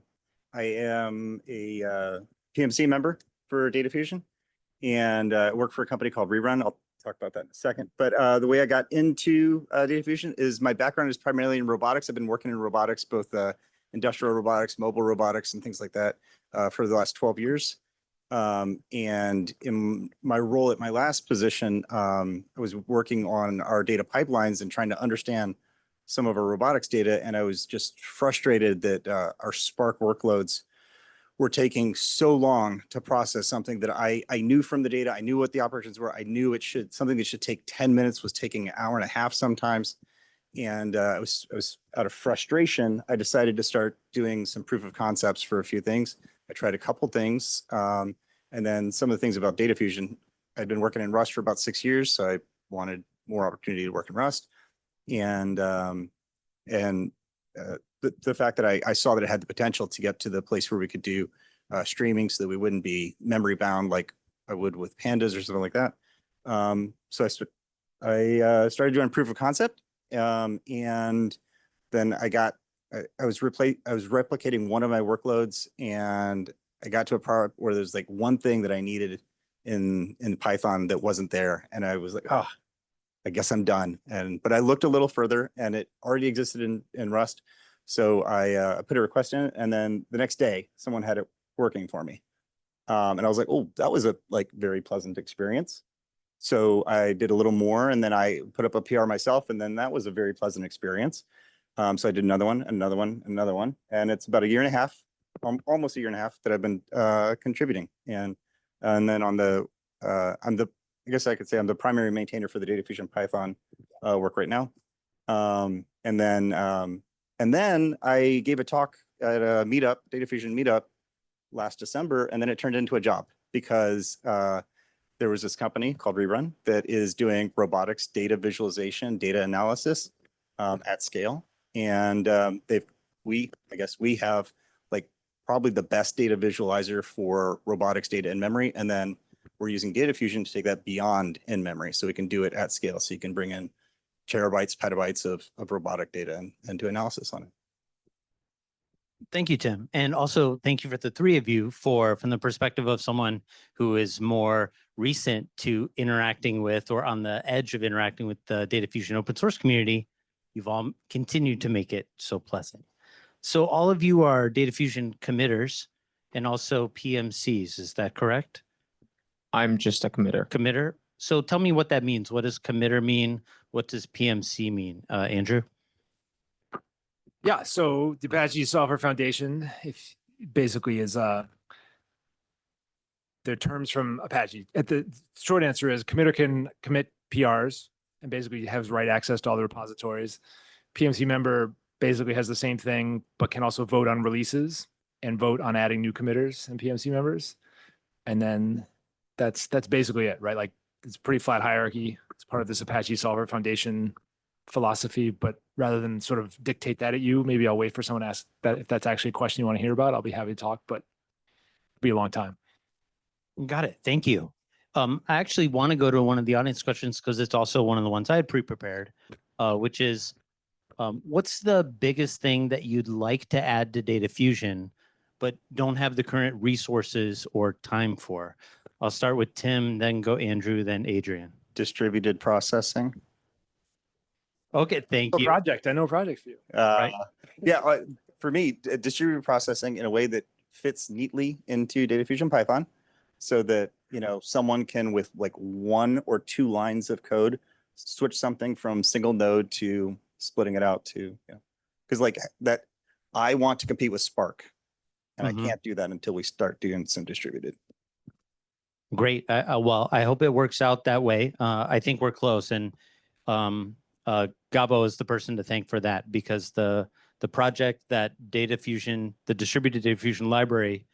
J: am a PMC member for DataFusion and work for a company called Rerun. I'll talk about that in a second. But the way I got into DataFusion is my background is primarily in robotics. I've been working in robotics, both industrial robotics, mobile robotics, and things like that for the last 12 years. And in my role at my last position, I was working on our data pipelines and trying to understand some of our robotics data. And I was just frustrated that our Spark workloads were taking so long to process something that I knew from the data. I knew what the operations were. I knew something that should take 10 minutes was taking an hour and a half sometimes. And I was out of frustration. I decided to start doing some proof of concepts for a few things. I tried a couple things. And then some of the things about DataFusion, I'd been working in Rust for about 6 years. So I wanted more opportunity to work in Rust. And the fact that I saw that it had the potential to get to the place where we could do streaming so that we wouldn't be memory bound like I would with pandas or something like that. So I started doing proof of concept. And then I was replicating one of my workloads, and I got to a part where there's like one thing that I needed in Python that wasn't there. And I was like, oh, I guess I'm done. But I looked a little further and it already existed in Rust. So I put a request in it, and then the next day someone had it working for me. And I was like, oh, that was a very pleasant experience. So I did a little more, and then I put up a PR myself, and then that was a very pleasant experience. So I did another one, and it's about a year and a half, almost a year and a half that I've been contributing. And then I guess I could say I'm the primary maintainer for the DataFusion Python work right now. And then I gave a talk at a meetup, DataFusion meetup last December, and then it turned into a job because there was this company called Rerun that is doing robotics data visualization, data analysis at scale. And we have probably the best data visualizer for robotics data in memory. And then we're using DataFusion to take that beyond in memory so we can do it at scale. So you can bring in terabytes, petabytes of robotic data and do analysis on it.
D: Thank you, Tim. And also thank you for the three of you from the perspective of someone who is more recent to interacting with or on the edge of interacting with the DataFusion open source community. You've all continued to make it so pleasant. So all of you are DataFusion committers and also PMCs, is that correct?
F: I'm just a committer.
D: Committer. So tell me what that means. What does committer mean? What does PMC mean? Andrew?
B: Yeah, so the Apache Software Foundation basically is their terms from Apache. The short answer is committer can commit PRs and basically has right access to all the repositories. PMC member basically has the same thing, but can also vote on releases and vote on adding new committers and PMC members. And then that's basically it, right? Like it's a pretty flat hierarchy. It's part of this Apache Software Foundation philosophy, but rather than sort of dictate that at you, maybe I'll wait for someone to ask that if that's actually a question you want to hear about. I'll be happy to talk, but it'll be a long time.
D: Got it. Thank you. I actually want to go to one of the audience questions because it's also one of the ones I had pre-prepared, which is, what's the biggest thing that you'd like to add to DataFusion, but don't have the current resources or time for? I'll start with Tim, then go Andrew, then Adrian.
J: Distributed processing.
D: Okay, thank you.
B: Project. I know a project for you.
D: Right.
J: Yeah, for me, distributed processing in a way that fits neatly into DataFusion Python, so that someone can, with like 1 or 2 lines of code, switch something from single node to splitting it out to, because like that, I want to compete with Spark, and I can't do that until we start doing some distributed.
D: Great. Well, I hope it works out that way. I think we're close, and Gabo is the person to thank for that, because the project that DataFusion, the distributed DataFusion library,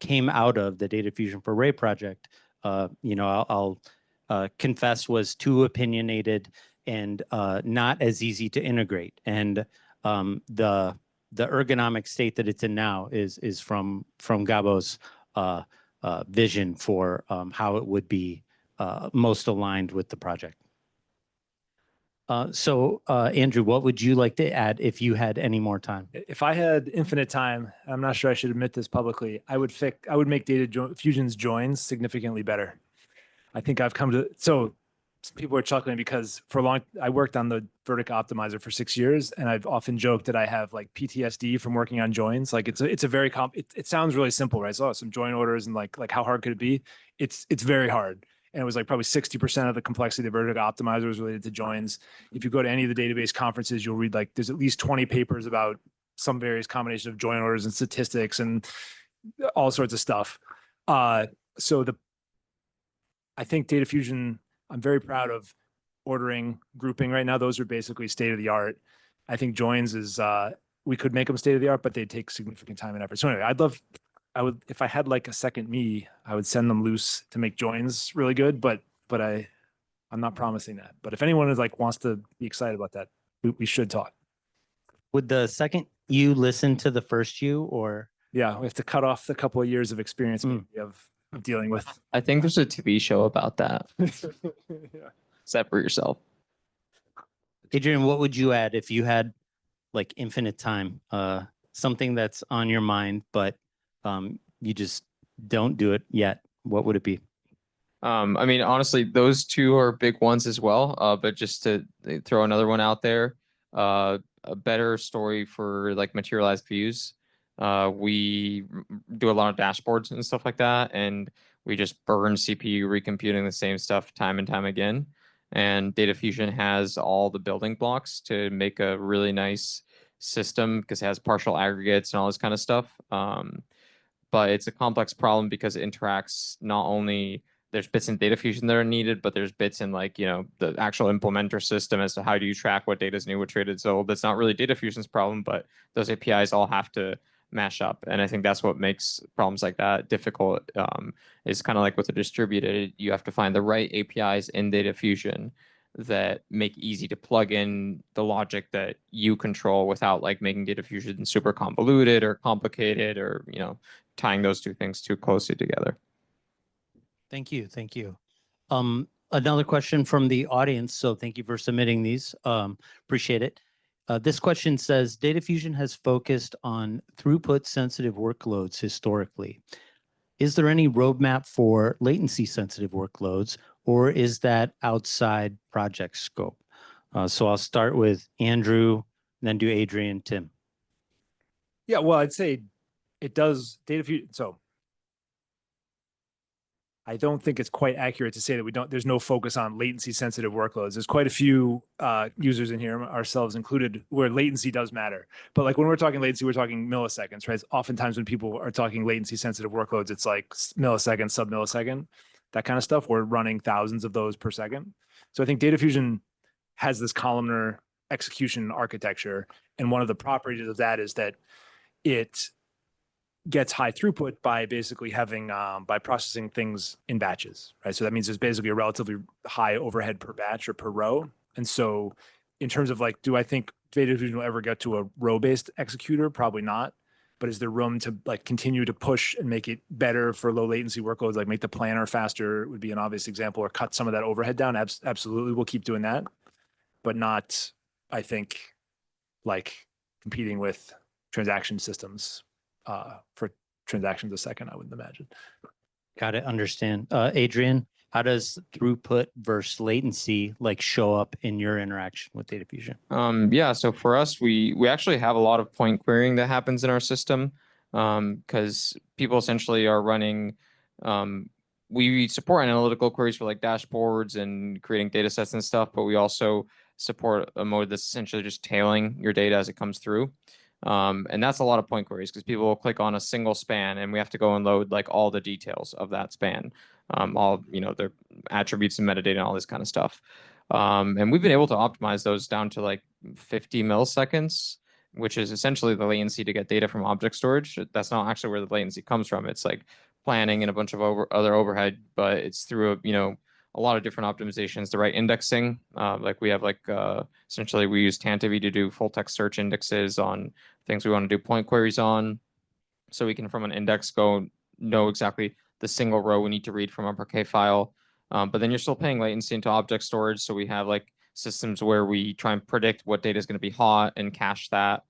D: came out of the DataFusion for Ray project. I'll confess, was too opinionated and not as easy to integrate. And the ergonomic state that it's in now is from Gabo's vision for how it would be most aligned with the project. So Andrew, what would you like to add if you had any more time?
B: If I had infinite time, I'm not sure I should admit this publicly, I would make DataFusion's joins significantly better. I think I've come to, so people are chuckling because I worked on the Vertic optimizer for 6 years, and I've often joked that I have like PTSD from working on joins. Like it's a very it sounds really simple, right? So some join orders and like how hard could it be? It's very hard. And it was like probably 60% of the complexity of the Vertic optimizer was related to joins. If you go to any of the database conferences, you'll read like there's at least 20 papers about some various combination of join orders and statistics and all sorts of stuff. So I think DataFusion, I'm very proud of ordering, grouping right now. Those are basically state of the art. I think joins is, we could make them state of the art, but they take significant time and effort. So anyway, if I had like a second me, I would send them loose to make joins really good, but I'm not promising that. But if anyone is like, wants to be excited about that, we should talk.
D: Would the second you listen to the first you, or?
B: Yeah, we have to cut off the couple of years of experience maybe of dealing with.
F: I think there's a TV show about that.
B: Yeah.
F: Set for yourself.
D: Adrian, what would you add if you had like infinite time? Something that's on your mind, but you just don't do it yet. What would it be?
F: I mean, honestly, those two are big ones as well. But just to throw another one out there, a better story for like materialized views. We do a lot of dashboards and stuff like that, and we just burn CPU recomputing the same stuff time and time again. And DataFusion has all the building blocks to make a really nice system because it has partial aggregates and all this kind of stuff. But it's a complex problem because it interacts not only, there's bits in DataFusion that are needed, but there's bits in like, the actual implementer system as to how do you track what data is new, what traded. So that's not really DataFusion's problem, but those APIs all have to mash up. And I think that's what makes problems like that difficult. Is kind of like with the distributed, you have to find the right APIs in DataFusion that make easy to plug in the logic that you control without like making DataFusion super convoluted or complicated or, tying those two things too closely together.
D: Thank you. Thank you. Another question from the audience. So thank you for submitting these. Appreciate it. This question says, DataFusion has focused on throughput sensitive workloads historically. Is there any roadmap for latency sensitive workloads, or is that outside project scope? So I'll start with Andrew, then do Adrian, Tim.
B: Yeah, well, I'd say it does DataFusion. So I don't think it's quite accurate to say that there's no focus on latency sensitive workloads. There's quite a few users in here, ourselves included, where latency does matter. But like when we're talking latency, we're talking milliseconds, right? Oftentimes when people are talking latency sensitive workloads, it's like millisecond, sub-millisecond, that kind of stuff. We're running thousands of those per second. So I think DataFusion has this columnar execution architecture. And one of the properties of that is that it gets high throughput by basically having by processing things in batches, right? So that means there's basically a relatively high overhead per batch or per row. And so in terms of like, do I think DataFusion will ever get to a row-based executor? Probably not. but is there room to like continue to push and make it better for low latency workloads, like make the planner faster would be an obvious example, or cut some of that overhead down? Absolutely, we'll keep doing that, but not, I think, like competing with transaction systems for transactions a second, I wouldn't imagine.
D: Got it. Understand. Adrian, how does throughput versus latency like show up in your interaction with DataFusion?
F: Yeah, so for us, we actually have a lot of point querying that happens in our system because people essentially are running. We support analytical queries for like dashboards and creating data sets and stuff, but we also support a mode that's essentially just tailing your data as it comes through. And that's a lot of point queries because people will click on a single span and we have to go and load like all the details of that span, all, their attributes and metadata and all this kind of stuff. And we've been able to optimize those down to like 50 milliseconds, which is essentially the latency to get data from object storage. That's not actually where the latency comes from. It's like planning and a bunch of other overhead, but it's through a lot of different optimizations, the right indexing. Like we have essentially we use Tantivy to do full text search indexes on things we want to do point queries on. So we can from an index know exactly the single row we need to read from a Parquet file. But then you're still paying latency into object storage. So we have like systems where we try and predict what data is going to be hot and cache that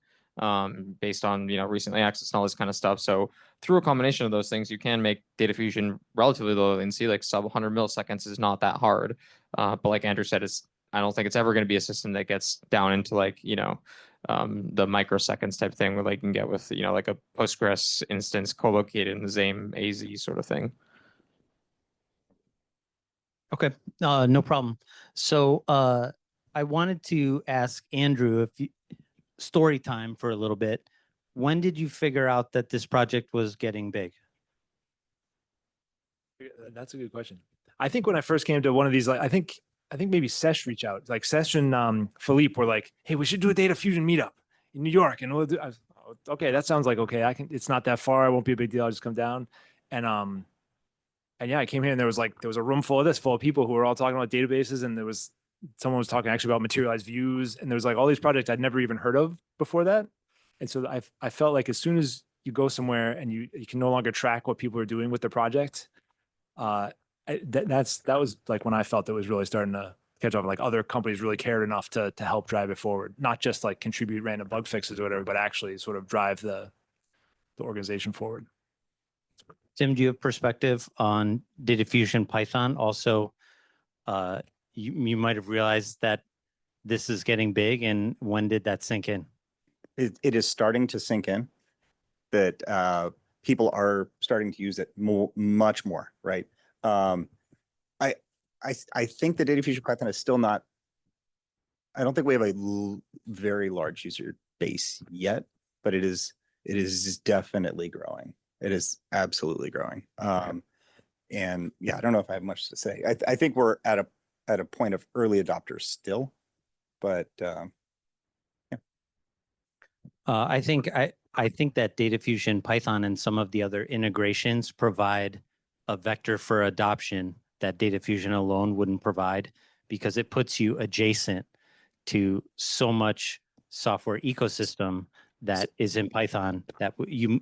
F: based on recently accessed and all this kind of stuff. So through a combination of those things, you can make DataFusion relatively low latency, like sub 100 milliseconds is not that hard. But like Andrew said, I don't think it's ever going to be a system that gets down into like, the microseconds type thing where like you can get with, like a Postgres instance co-located in the same AZ sort of thing.
D: Okay, no problem. So I wanted to ask Andrew, story time for a little bit. When did you figure out that this project was getting big?
B: That's a good question. I think when I first came to one of these, like I think maybe Sesh reached out, like Sesh and Philippe were like, "Hey, we should do a DataFusion meetup in New York." And we'll do, okay, that sounds like okay. It's not that far. It won't be a big deal. I'll just come down. And yeah, I came here and there was a room full of people who were all talking about databases, and someone was talking actually about materialized views, and there was like all these projects I'd never even heard of before that. And so I felt like as soon as you go somewhere and you can no longer track what people are doing with the project, that was like when I felt it was really starting to catch on. Like other companies really cared enough to help drive it forward, not just like contribute random bug fixes or whatever, but actually sort of drive the organization forward.
D: Tim, do you have perspective on DataFusion Python? Also, you might have realized that this is getting big, and when did that sink in?
J: It is starting to sink in that people are starting to use it much more, right? I think the DataFusion Python is still not. I don't think we have a very large user base yet, but it is definitely growing. It is absolutely growing. And yeah, I don't know if I have much to say. I think we're at a point of early adopters still, but yeah.
D: I think that DataFusion Python and some of the other integrations provide a vector for adoption that DataFusion alone wouldn't provide, because it puts you adjacent to so much software ecosystem that is in Python that you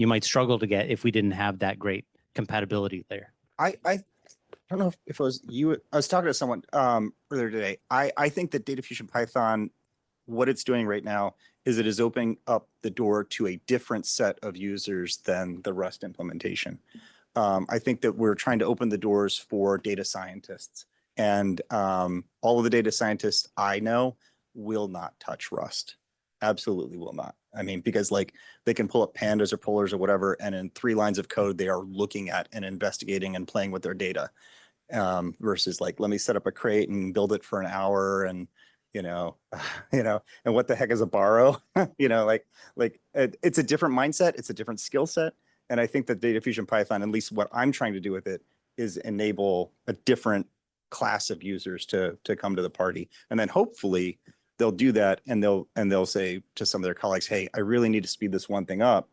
D: might struggle to get if we didn't have that great compatibility layer.
J: I don't know if it was you. I was talking to someone earlier today. I think that DataFusion Python, what it's doing right now is it is opening up the door to a different set of users than the Rust implementation. I think that we're trying to open the doors for data scientists, and all of the data scientists I know will not touch Rust. Absolutely will not. I mean, because like they can pull up pandas or polars or whatever, and in 3 lines of code, they are looking at and investigating and playing with their data, versus like, let me set up a crate and build it for an hour, and and what the heck is a borrow? It's a different mindset. It's a different skill set. And I think that DataFusion Python, at least what I'm trying to do with it, is enable a different class of users to come to the party. And then hopefully they'll do that, and they'll say to some of their colleagues, hey, I really need to speed this one thing up.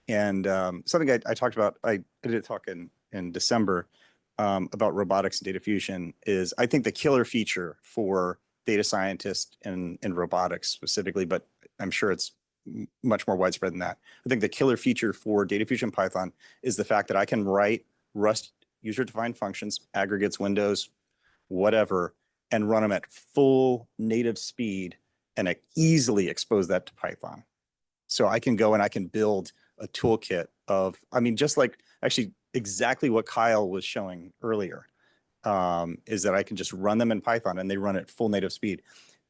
J: And something I talked about, I did a talk in December about robotics and DataFusion is, I think the killer feature for data scientists in robotics specifically, but I'm sure it's much more widespread than that. I think the killer feature for DataFusion Python is the fact that I can write Rust user-defined functions, aggregates, windows, whatever, and run them at full native speed, and I easily expose that to Python. So I can go and I can build a toolkit of, I mean, just like actually exactly what Kyle was showing earlier, is that I can just run them in Python and they run at full native speed.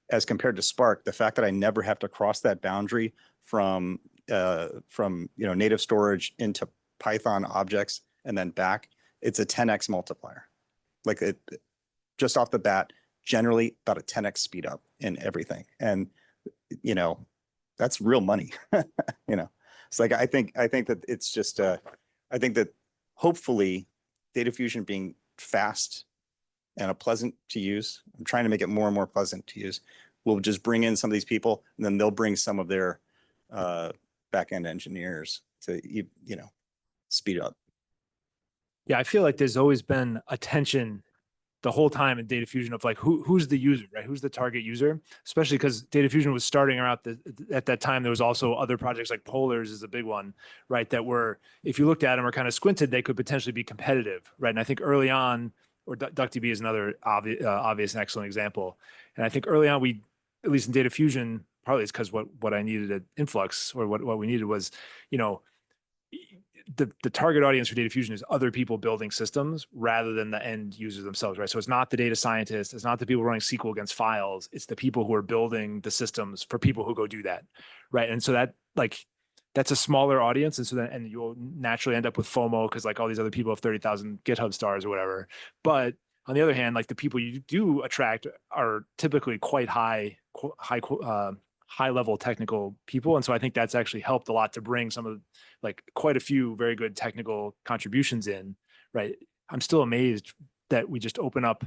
J: As compared to Spark, the fact that I never have to cross that boundary from native storage into Python objects and then back, it's a 10x multiplier. Like it, just off the bat, generally about a 10x speed up in everything. And, you know, that's real money. You know, it's like, I think that it's just, I think that hopefully DataFusion being fast and a pleasant to use, I'm trying to make it more and more pleasant to use, we'll just bring in some of these people and then they'll bring some of their back-end engineers to, you know, speed up.
B: Yeah, I feel like there's always been a tension the whole time in DataFusion of like, who's the user, right? Who's the target user? Especially because DataFusion was starting around at that time. There was also other projects like Polars is a big one, right? That were, if you looked at them or kind of squinted, they could potentially be competitive, right? And I think early on, or DuckDB is another obvious and excellent example. And I think early on, we, at least in DataFusion, probably it's because what I needed at Influx, or what we needed was, you know, the target audience for DataFusion is other people building systems rather than the end users themselves, right? So it's not the data scientists, it's not the people running SQL against files, it's the people who are building the systems for people who go do that, right? And so that, like, that's a smaller audience, and so then, and you'll naturally end up with FOMO because like all these other people have 30,000 GitHub stars or whatever. But on the other hand, like the people you do attract are typically quite high level technical people. And so I think that's actually helped a lot to bring some of, like, quite a few very good technical contributions in, right? I'm still amazed that we just open up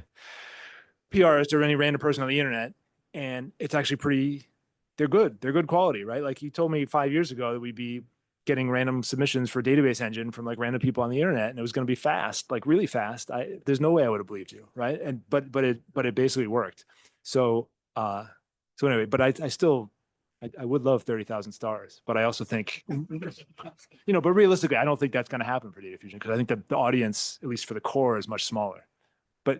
B: PRs to any random person on the internet and it's actually pretty, they're good quality, right? Like you told me 5 years ago that we'd be getting random submissions for database engine from like random people on the internet and it was going to be fast, like really fast. There's no way I would have believed you, right? And but it basically worked. So anyway, but I would love 30,000 stars, but I also think, you know, but realistically, I don't think that's going to happen for DataFusion because I think that the audience, at least for the core, is much smaller. But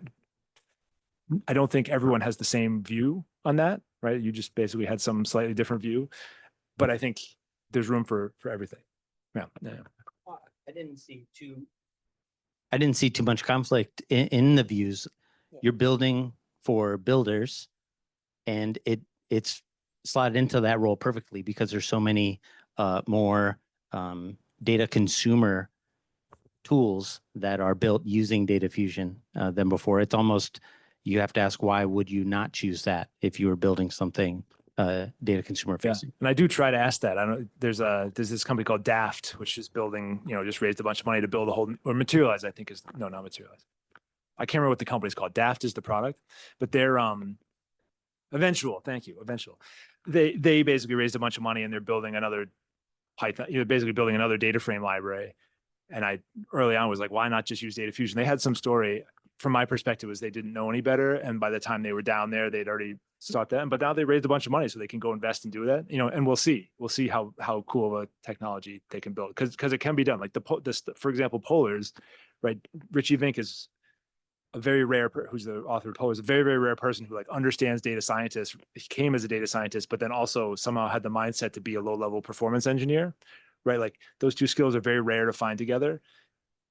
B: I don't think everyone has the same view on that, right? You just basically had some slightly different view, but I think there's room for everything. Yeah.
D: I didn't see too much conflict in the views. You're building for builders, and it's slotted into that role perfectly because there's so many more data consumer tools that are built using DataFusion than before. It's almost, you have to ask, why would you not choose that if you were building something data consumer facing?
B: Yeah. And I do try to ask that. I don't, there's this company called Daft, which is building, you know, just raised a bunch of money to build a whole, or Materialize, I think is, no, not Materialize. I can't remember what the company's called. Daft is the product, but they're Eventual. Thank you. Eventual. They basically raised a bunch of money and they're building another Python, you know, basically building another data frame library. And I early on was like, why not just use DataFusion? They had some story from my perspective was they didn't know any better. And by the time they were down there, they'd already started that. But now they raised a bunch of money so they can go invest and do that, you know, and we'll see how cool of a technology they can build. Cause it can be done. Like for example, Polars, right? Richie Vink is a very rare, who's the author of Polars, is a very, very rare person who like understands data scientists. He came as a data scientist, but then also somehow had the mindset to be a low level performance engineer, right? Like those two skills are very rare to find together.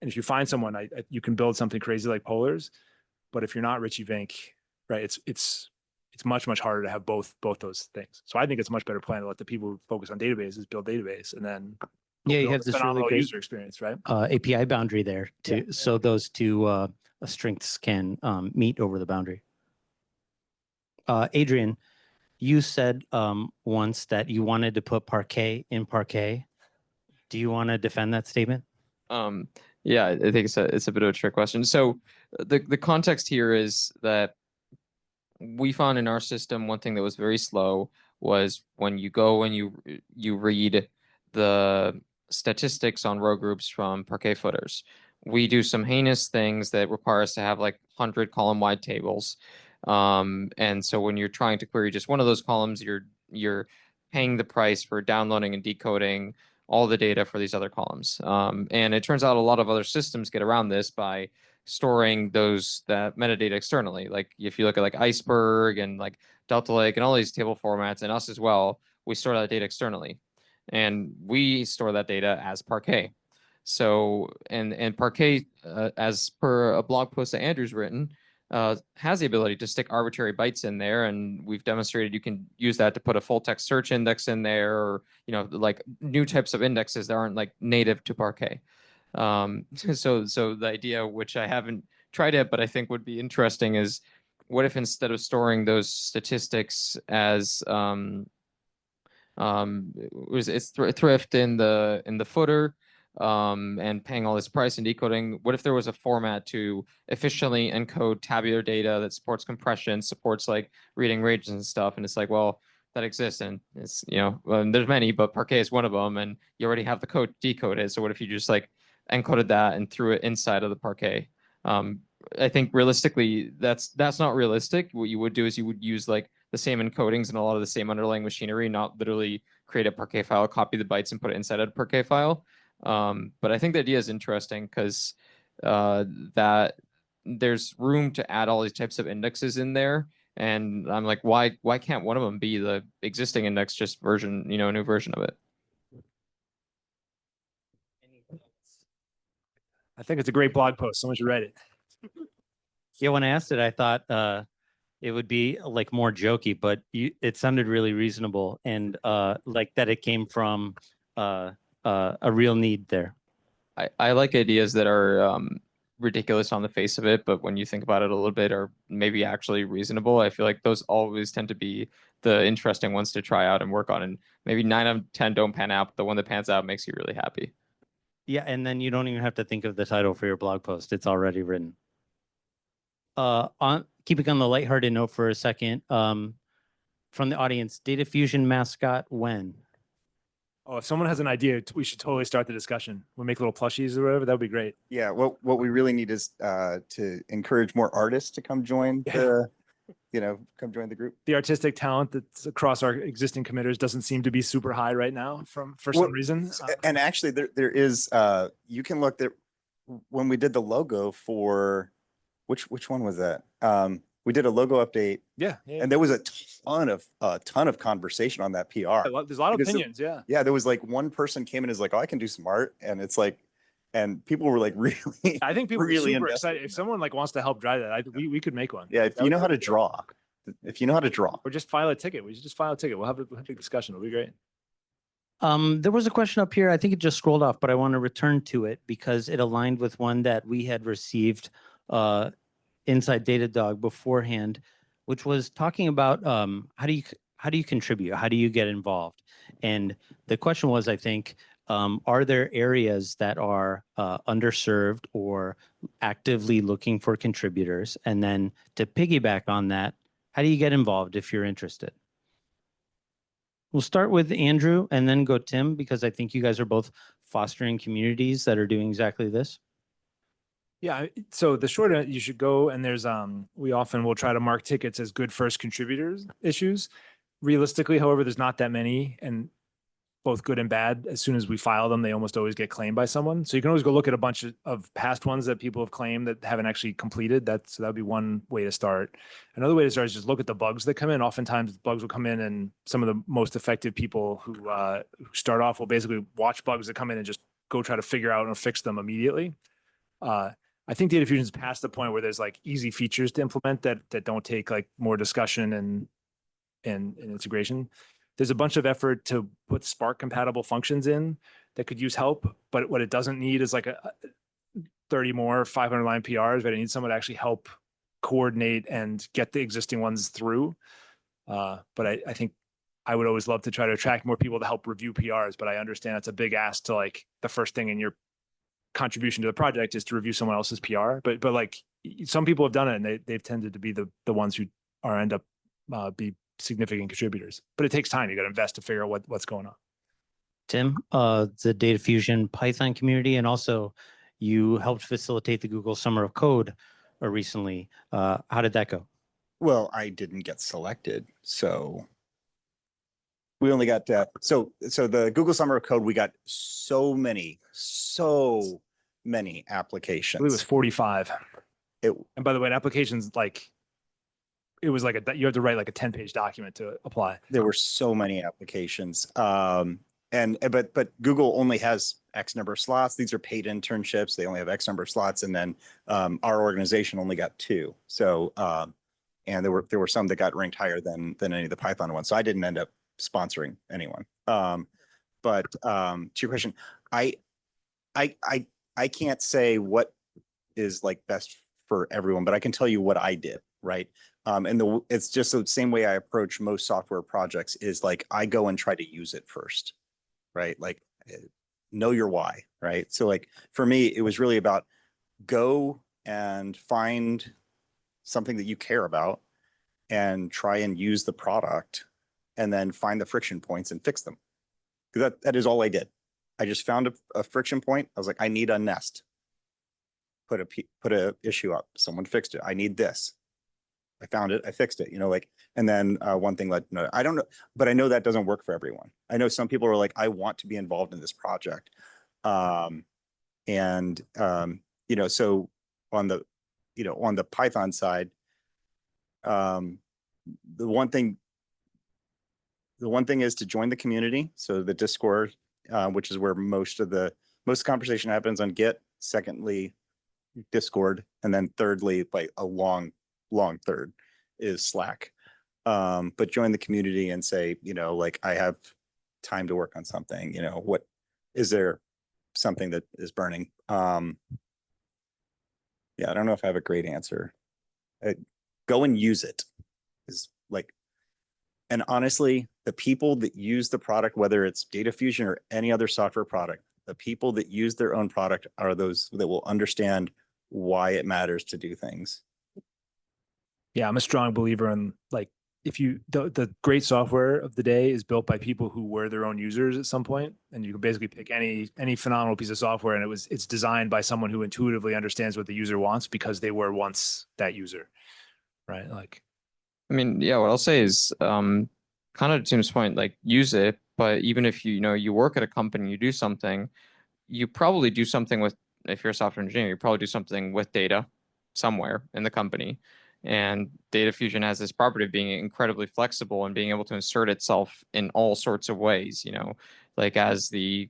B: And if you find someone, you can build something crazy like Polars. But if you're not Richie Vink, right, it's much, much harder to have both those things. So I think it's a much better plan to let the people who focus on databases build database, and then
D: you have this really great
B: user experience, right?
D: API boundary there too, so those two strengths can meet over the boundary. Adrian, you said once that you wanted to put Parquet in Parquet. Do you want to defend that statement?
F: Yeah, I think it's a bit of a trick question. So the context here is that we found in our system one thing that was very slow was when you go and you read the statistics on row groups from Parquet footers. We do some heinous things that require us to have like 100 column wide tables. And so when you're trying to query just one of those columns, you're paying the price for downloading and decoding all the data for these other columns. And it turns out a lot of other systems get around this by storing that metadata externally. Like if you look at like Iceberg and like Delta Lake and all these table formats, and us as well, we store that data externally. And we store that data as Parquet. So, and Parquet, as per a blog post that Andrew's written, has the ability to stick arbitrary bytes in there, and we've demonstrated you can use that to put a full text search index in there, or like new types of indexes that aren't like native to Parquet. So the idea, which I haven't tried it, but I think would be interesting, is what if instead of storing those statistics as it's thrift in the footer, and paying all this price and decoding, what if there was a format to efficiently encode tabular data that supports compression, supports like reading ranges and stuff? And it's like, well, that exists, and it's, there's many, but Parquet is one of them, and you already have the code decoded. So what if you just like encoded that and threw it inside of the Parquet? I think realistically, that's not realistic. What you would do is you would use like the same encodings and a lot of the same underlying machinery, not literally create a Parquet file, copy the bytes, and put it inside of a Parquet file. But I think the idea is interesting because that there's room to add all these types of indexes in there. And I'm like, why can't one of them be the existing index, just version, a new version of it?
B: I think it's a great blog post. Someone should write it.
D: Yeah, when I asked it, I thought it would be like more jokey, but it sounded really reasonable, and like that it came from a real need there.
F: I like ideas that are ridiculous on the face of it, but when you think about it a little bit, are maybe actually reasonable. I feel like those always tend to be the interesting ones to try out and work on, and maybe 9 out of 10 don't pan out, but the one that pans out makes you really happy.
D: Yeah, and then you don't even have to think of the title for your blog post. It's already written. Keeping on the lighthearted note for a second, from the audience, DataFusion mascot when?
B: Oh, if someone has an idea, we should totally start the discussion. We'll make little plushies or whatever. That would be great.
J: Yeah, what we really need is to encourage more artists to come join the, come join the group.
B: The artistic talent that's across our existing committers doesn't seem to be super high right now for some reason.
J: And actually, there is you can look there when we did the logo for which one was that? We did a logo update.
B: Yeah.
J: And there was a ton of conversation on that PR.
B: There's a lot of opinions.
J: Yeah, there was like one person came in and is like, oh, I can do some art, and it's like, and people were like really.
B: I think people
J: really
B: are super
J: invested.
B: excited. If someone like wants to help drive that, we could make one.
J: Yeah, if you know how to draw,
B: or just file a ticket. We should just file a ticket. We'll have a discussion. It'll be great.
D: There was a question up here. I think it just scrolled off, but I want to return to it because it aligned with one that we had received inside Datadog beforehand, which was talking about how do you contribute? How do you get involved? And the question was, I think, are there areas that are underserved or actively looking for contributors? And then to piggyback on that, how do you get involved if you're interested? We'll start with Andrew and then go Tim, because I think you guys are both fostering communities that are doing exactly this.
B: Yeah, so the short end, you should go, and there's we often will try to mark tickets as good first contributors issues. Realistically, however, there's not that many, and both good and bad. As soon as we file them, they almost always get claimed by someone. So you can always go look at a bunch of past ones that people have claimed that haven't actually completed. So that would be one way to start. Another way to start is just look at the bugs that come in. Oftentimes bugs will come in, and some of the most effective people who start off will basically watch bugs that come in and just go try to figure out and fix them immediately. I think DataFusion's past the point where there's like easy features to implement that don't take like more discussion and integration. There's a bunch of effort to put Spark compatible functions in that could use help, but what it doesn't need is like a 30 more 500 line PRs, but it needs someone to actually help coordinate and get the existing ones through. But I think I would always love to try to attract more people to help review PRs, but I understand it's a big ask to like the first thing in your contribution to the project is to review someone else's PR, but like some people have done it, and they've tended to be the ones who end up be significant contributors. But it takes time. You got to invest to figure out what's going on.
D: Tim, the DataFusion Python community, and also you helped facilitate the Google Summer of Code recently. How did that go?
J: Well, I didn't get selected, so we only got so the Google Summer of Code, we got so many applications.
B: I believe it was 45.
J: It,
B: And by the way, an application's like, it was like you have to write like a 10-page document to apply.
J: there were so many applications. But Google only has X number of slots. These are paid internships. They only have X number of slots. And then our organization only got 2. So and there were some that got ranked higher than any of the Python ones. So I didn't end up sponsoring anyone. But to your question, I can't say what is like best for everyone, but I can tell you what I did, right? And it's just the same way I approach most software projects is like, I go and try to use it first, right? Like know your why, right? So like for me, it was really about go and find something that you care about and try and use the product and then find the friction points and fix them. Because that is all I did. I just found a friction point. I was like, I need a nest. Put a issue up. Someone fixed it. I need this. I found it. I fixed it. You know, like, and then one thing like, no, I don't know, but I know that doesn't work for everyone. I know some people are like, I want to be involved in this project. You know, so on the Python side, the one thing is to join the community. So the Discord, which is where most conversation happens on Git. Secondly, Discord, and then thirdly, like a long third is Slack. But join the community and say, you know, like I have time to work on something, you know, what is there something that is burning? Yeah, I don't know if I have a great answer. Go and use it is like, and honestly, the people that use the product, whether it's DataFusion or any other software product, the people that use their own product are those that will understand why it matters to do things.
B: Yeah, I'm a strong believer in like, if you, the great software of the day is built by people who were their own users at some point, and you can basically pick any phenomenal piece of software, and it's designed by someone who intuitively understands what the user wants because they were once that user, right? Like,
F: I mean, yeah, what I'll say is kind of to Tim's point, like use it, but even if you work at a company, you do something, you probably do something with, if you're a software engineer, you probably do something with data somewhere in the company. And DataFusion has this property of being incredibly flexible and being able to insert itself in all sorts of ways, you know, like as the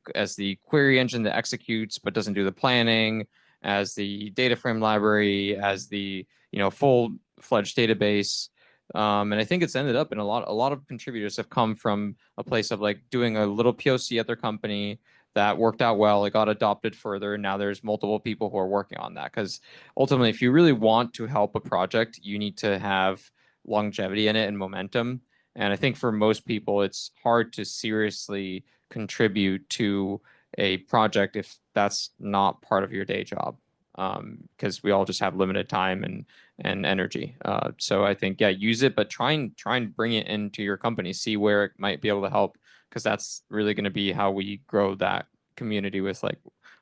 F: query engine that executes but doesn't do the planning, as the data frame library, as the, you know, full-fledged database. And I think it's ended up in a lot of contributors have come from a place of like doing a little POC at their company that worked out well, it got adopted further, and now there's multiple people who are working on that. Because ultimately, if you really want to help a project, you need to have longevity in it and momentum. And I think for most people, it's hard to seriously contribute to a project if that's not part of your day job, because we all just have limited time and energy. So I think, yeah, use it, but try and bring it into your company, see where it might be able to help, because that's really going to be how we grow that community with like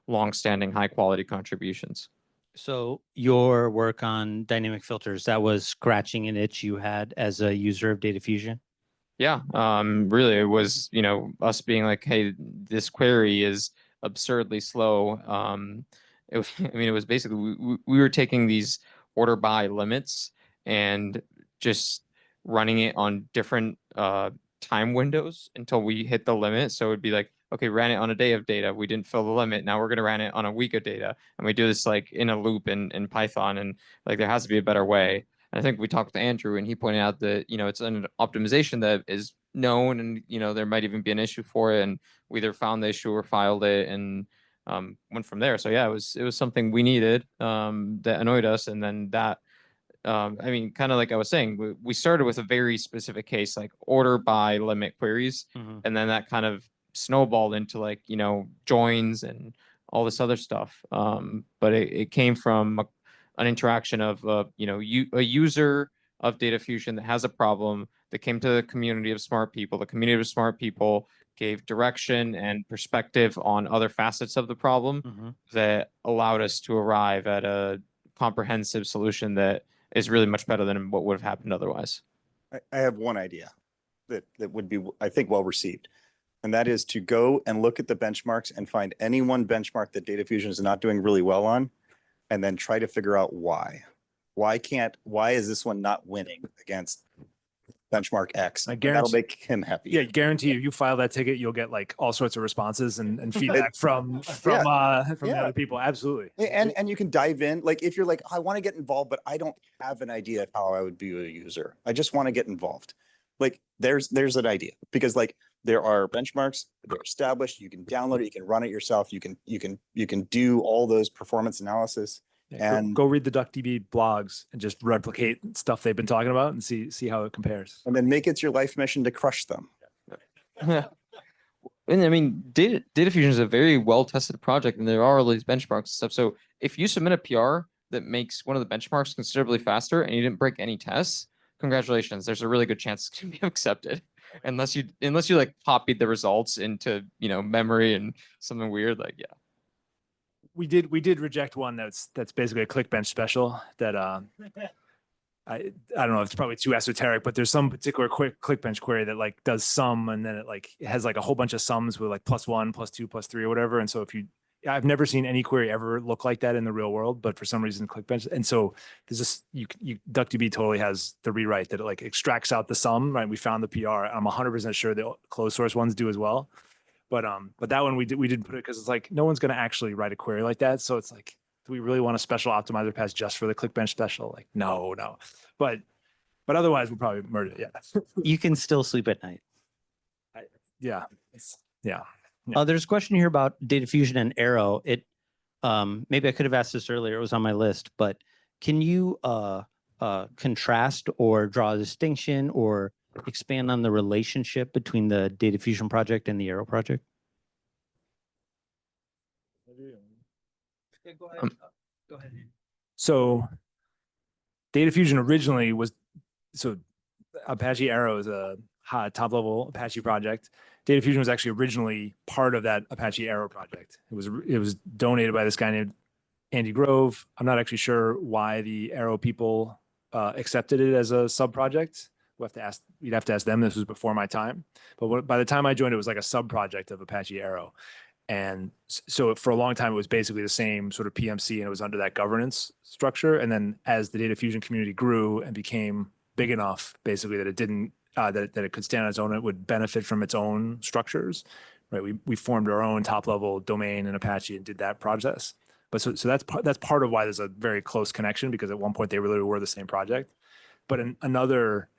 F: long-standing, high-quality contributions.
D: So your work on dynamic filters, that was scratching an itch you had as a user of DataFusion?
F: Yeah, really, it was, you know, us being like, hey, this query is absurdly slow. It was basically we were taking these order by limits and just running it on different time windows until we hit the limit. So it'd be like, okay, ran it on a day of data, we didn't fill the limit, now we're going to run it on a week of data, and we do this like in a loop in Python, and like there has to be a better way. And I think we talked to Andrew, and he pointed out that, you know, it's an optimization that is known, and, you know, there might even be an issue for it, and we either found the issue or filed it and went from there. So yeah, it was something we needed that annoyed us, and then that I mean, kind of like I was saying, we started with a very specific case, like order by limit queries, and then that kind of snowballed into like, you know, joins and all this other stuff. But it came from an interaction of you know, a user of DataFusion that has a problem that came to the community of smart people. The community of smart people gave direction and perspective on other facets of the problem that allowed us to arrive at a comprehensive solution that is really much better than what would have happened otherwise.
J: I have one idea. that would be, I think, well received. And that is to go and look at the benchmarks and find any one benchmark that DataFusion is not doing really well on, and then try to figure out why. Why is this one not winning against benchmark X?
B: I
J: And that'll
B: guarantee-
J: make him happy.
B: Yeah, guarantee you file that ticket, you'll get like all sorts of responses and feedback from the other people. Absolutely.
J: And you can dive in. Like if you're like, I want to get involved, but I don't have an idea of how I would be a user. I just want to get involved. Like there's an idea, because like there are benchmarks, they're established, you can download it, you can run it yourself, you can do all those performance analysis.
B: Yeah,
J: And
B: go read the DuckDB blogs and just replicate stuff they've been talking about and see how it compares.
J: and then make it your life mission to crush them.
F: Yeah. And I mean, DataFusion is a very well-tested project, and there are all these benchmarks and stuff. So if you submit a PR that makes one of the benchmarks considerably faster and you didn't break any tests, congratulations. There's a really good chance it's going to be accepted. Unless you like copied the results into, memory and something weird, like, yeah.
B: We did reject one that's basically a ClickBench special that I don't know if it's probably too esoteric, but there's some particular ClickBench query that like does sum, and then it has like a whole bunch of sums with like +1, +2, +3 or whatever. And so I've never seen any query ever look like that in the real world, but for some reason ClickBench. And so there's this, DuckDB totally has the rewrite that it like extracts out the sum, right? We found the PR. I'm 100% sure the closed source ones do as well. But that one we did put it because it's like no one's going to actually write a query like that. So it's like, do we really want a special optimizer pass just for the ClickBench special? Like, no. But otherwise we'll probably murder it. Yeah.
D: You can still sleep at night.
B: Yeah.
D: There's a question here about DataFusion and Arrow. Maybe I could have asked this earlier. It was on my list, but can you contrast or draw a distinction or expand on the relationship between the DataFusion project and the Arrow project?
B: Go ahead. So DataFusion originally was, Apache Arrow is a top level Apache project. DataFusion was actually originally part of that Apache Arrow project. It was donated by this guy named Andy Grove. I'm not actually sure why the Arrow people accepted it as a sub project. You'd have to ask them. This was before my time. But by the time I joined, it was like a sub project of Apache Arrow. And so for a long time, it was basically the same sort of PMC, and it was under that governance structure. And then as the DataFusion community grew and became big enough, basically that it didn't, that it could stand on its own, it would benefit from its own structures, right? We formed our own top level domain in Apache and did that process. But so that's part of why there's a very close connection, because at one point they really were the same project. But another,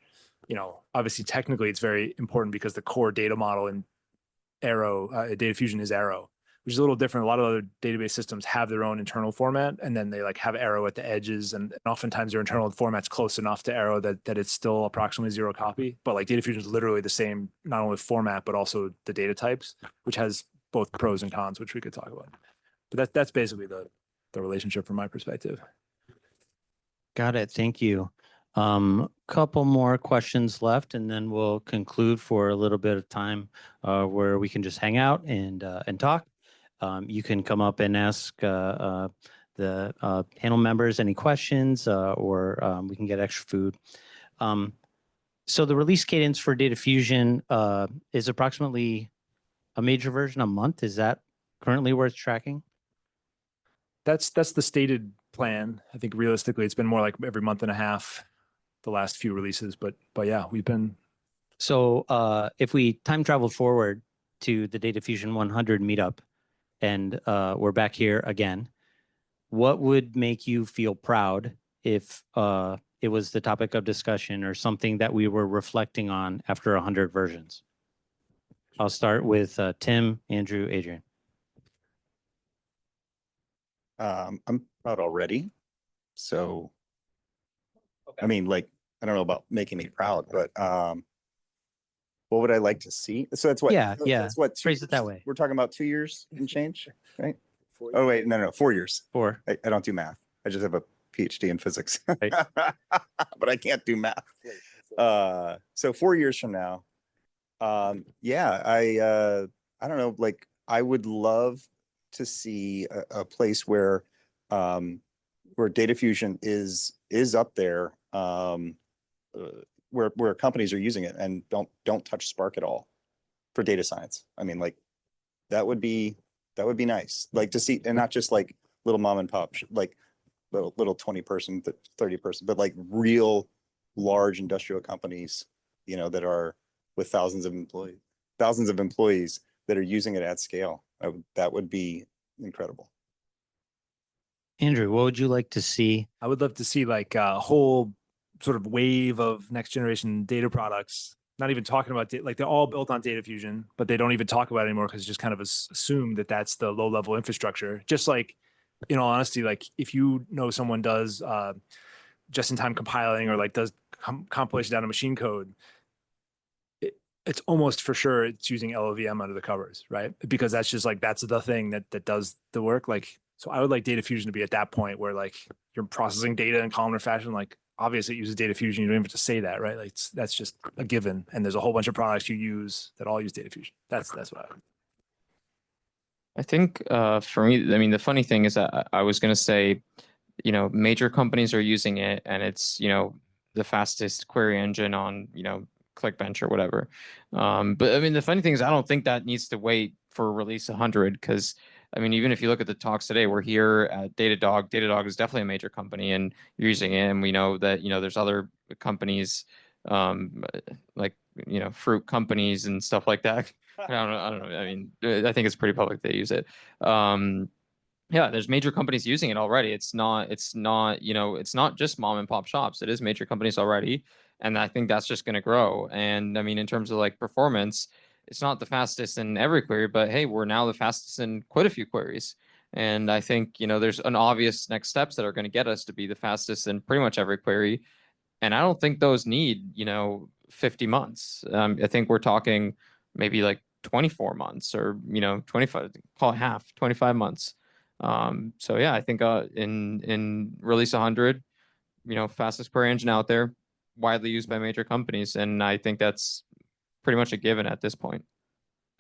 B: obviously technically it's very important because the core data model in Arrow, DataFusion is Arrow, which is a little different. A lot of other database systems have their own internal format, and then they like have Arrow at the edges, and oftentimes their internal format's close enough to Arrow that it's still approximately zero copy. But like DataFusion is literally the same, not only format, but also the data types, which has both pros and cons, which we could talk about. But that's basically the relationship from my perspective.
D: Got it. Thank you. Couple more questions left, and then we'll conclude for a little bit of time where we can just hang out and talk. You can come up and ask the panel members any questions, or we can get extra food. So the release cadence for DataFusion is approximately a major version a month. Is that currently worth tracking?
B: That's the stated plan. I think realistically, it's been more like every month and a half the last few releases, but yeah, we've been.
D: So if we time travel forward to the DataFusion 100 meetup, and we're back here again, what would make you feel proud if it was the topic of discussion or something that we were reflecting on after 100 versions? I'll start with Tim, Andrew, Adrian.
J: I'm proud already. So, I mean, like, I don't know about making me proud, but what would I like to see? So that's what, that's what,
D: phrase it that way.
J: We're talking about 2 years and change, right? Oh, wait, no, 4 years.
D: 4.
J: I don't do math. I just have a PhD in physics,
D: Right.
J: but I can't do math. So 4 years from now, yeah, I don't know, like, I would love to see a place where DataFusion is up there where companies are using it and don't touch Spark at all for data science. I mean, like that would be nice, like to see, and not just like little mom and pop, like little 20 person, 30 person, but like real large industrial companies, you know, that are with thousands of employees that are using it at scale. That would be incredible.
D: Andrew, what would you like to see?
B: I would love to see like a whole sort of wave of next generation data products. Not even talking about like they're all built on DataFusion, but they don't even talk about it anymore because it's just kind of assumed that that's the low level infrastructure. Just like, in all honesty, like if you know someone does just in time compiling or like does compilation down to machine code, it's almost for sure it's using LLVM under the covers, right? Because that's just like that's the thing that does the work. Like, so I would like DataFusion to be at that point where like you're processing data in columnar fashion. Like obviously it uses DataFusion. You don't even have to say that, right? Like that's just a given. And there's a whole bunch of products you use that all use DataFusion. That's what
F: I think for me, I mean, the funny thing is that I was going to say, you know, major companies are using it and it's, you know, the fastest query engine on, you know, ClickBench or whatever. But I mean, the funny thing is I don't think that needs to wait for release 100 because I mean, even if you look at the talks today, we're here at Datadog. Datadog is definitely a major company and you're using it. And we know that, you know, there's other companies like, you know, fruit companies and stuff like that. I don't know. I mean, I think it's pretty public they use it. Yeah, there's major companies using it already. It's not, you know, it's not just mom and pop shops. It is major companies already. And I think that's just going to grow. And I mean, in terms of like performance, it's not the fastest in every query, but hey, we're now the fastest in quite a few queries. And I think, you know, there's an obvious next steps that are going to get us to be the fastest in pretty much every query. And I don't think those need, you know, 50 months. I think we're talking maybe like 24 months or, you know, 25, call it half, 25 months. So yeah, I think in release 100, you know, fastest query engine out there, widely used by major companies. And I think that's pretty much a given at this point.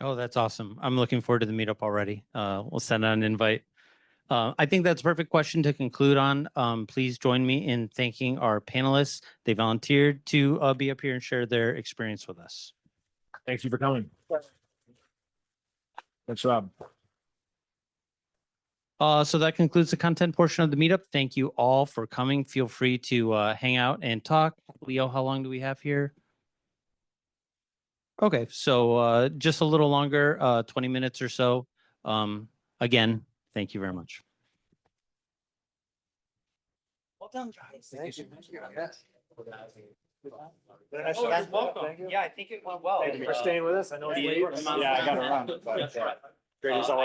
D: Oh, that's awesome. I'm looking forward to the meetup already. We'll send out an invite. I think that's a perfect question to conclude on. Please join me in thanking our panelists. They volunteered to be up here and share their experience with us.
B: Thank you for coming. Good job.
D: So that concludes the content portion of the meetup. Thank you all for coming. Feel free to hang out and talk. Leo, how long do we have here? Okay, so just a little longer, 20 minutes or so. Again, thank you very much. Well done, guys. Thank you. Welcome. Yeah, I think it went well.
B: Thank you for staying with us. I know it's late. Yeah, I got to run. Great as always.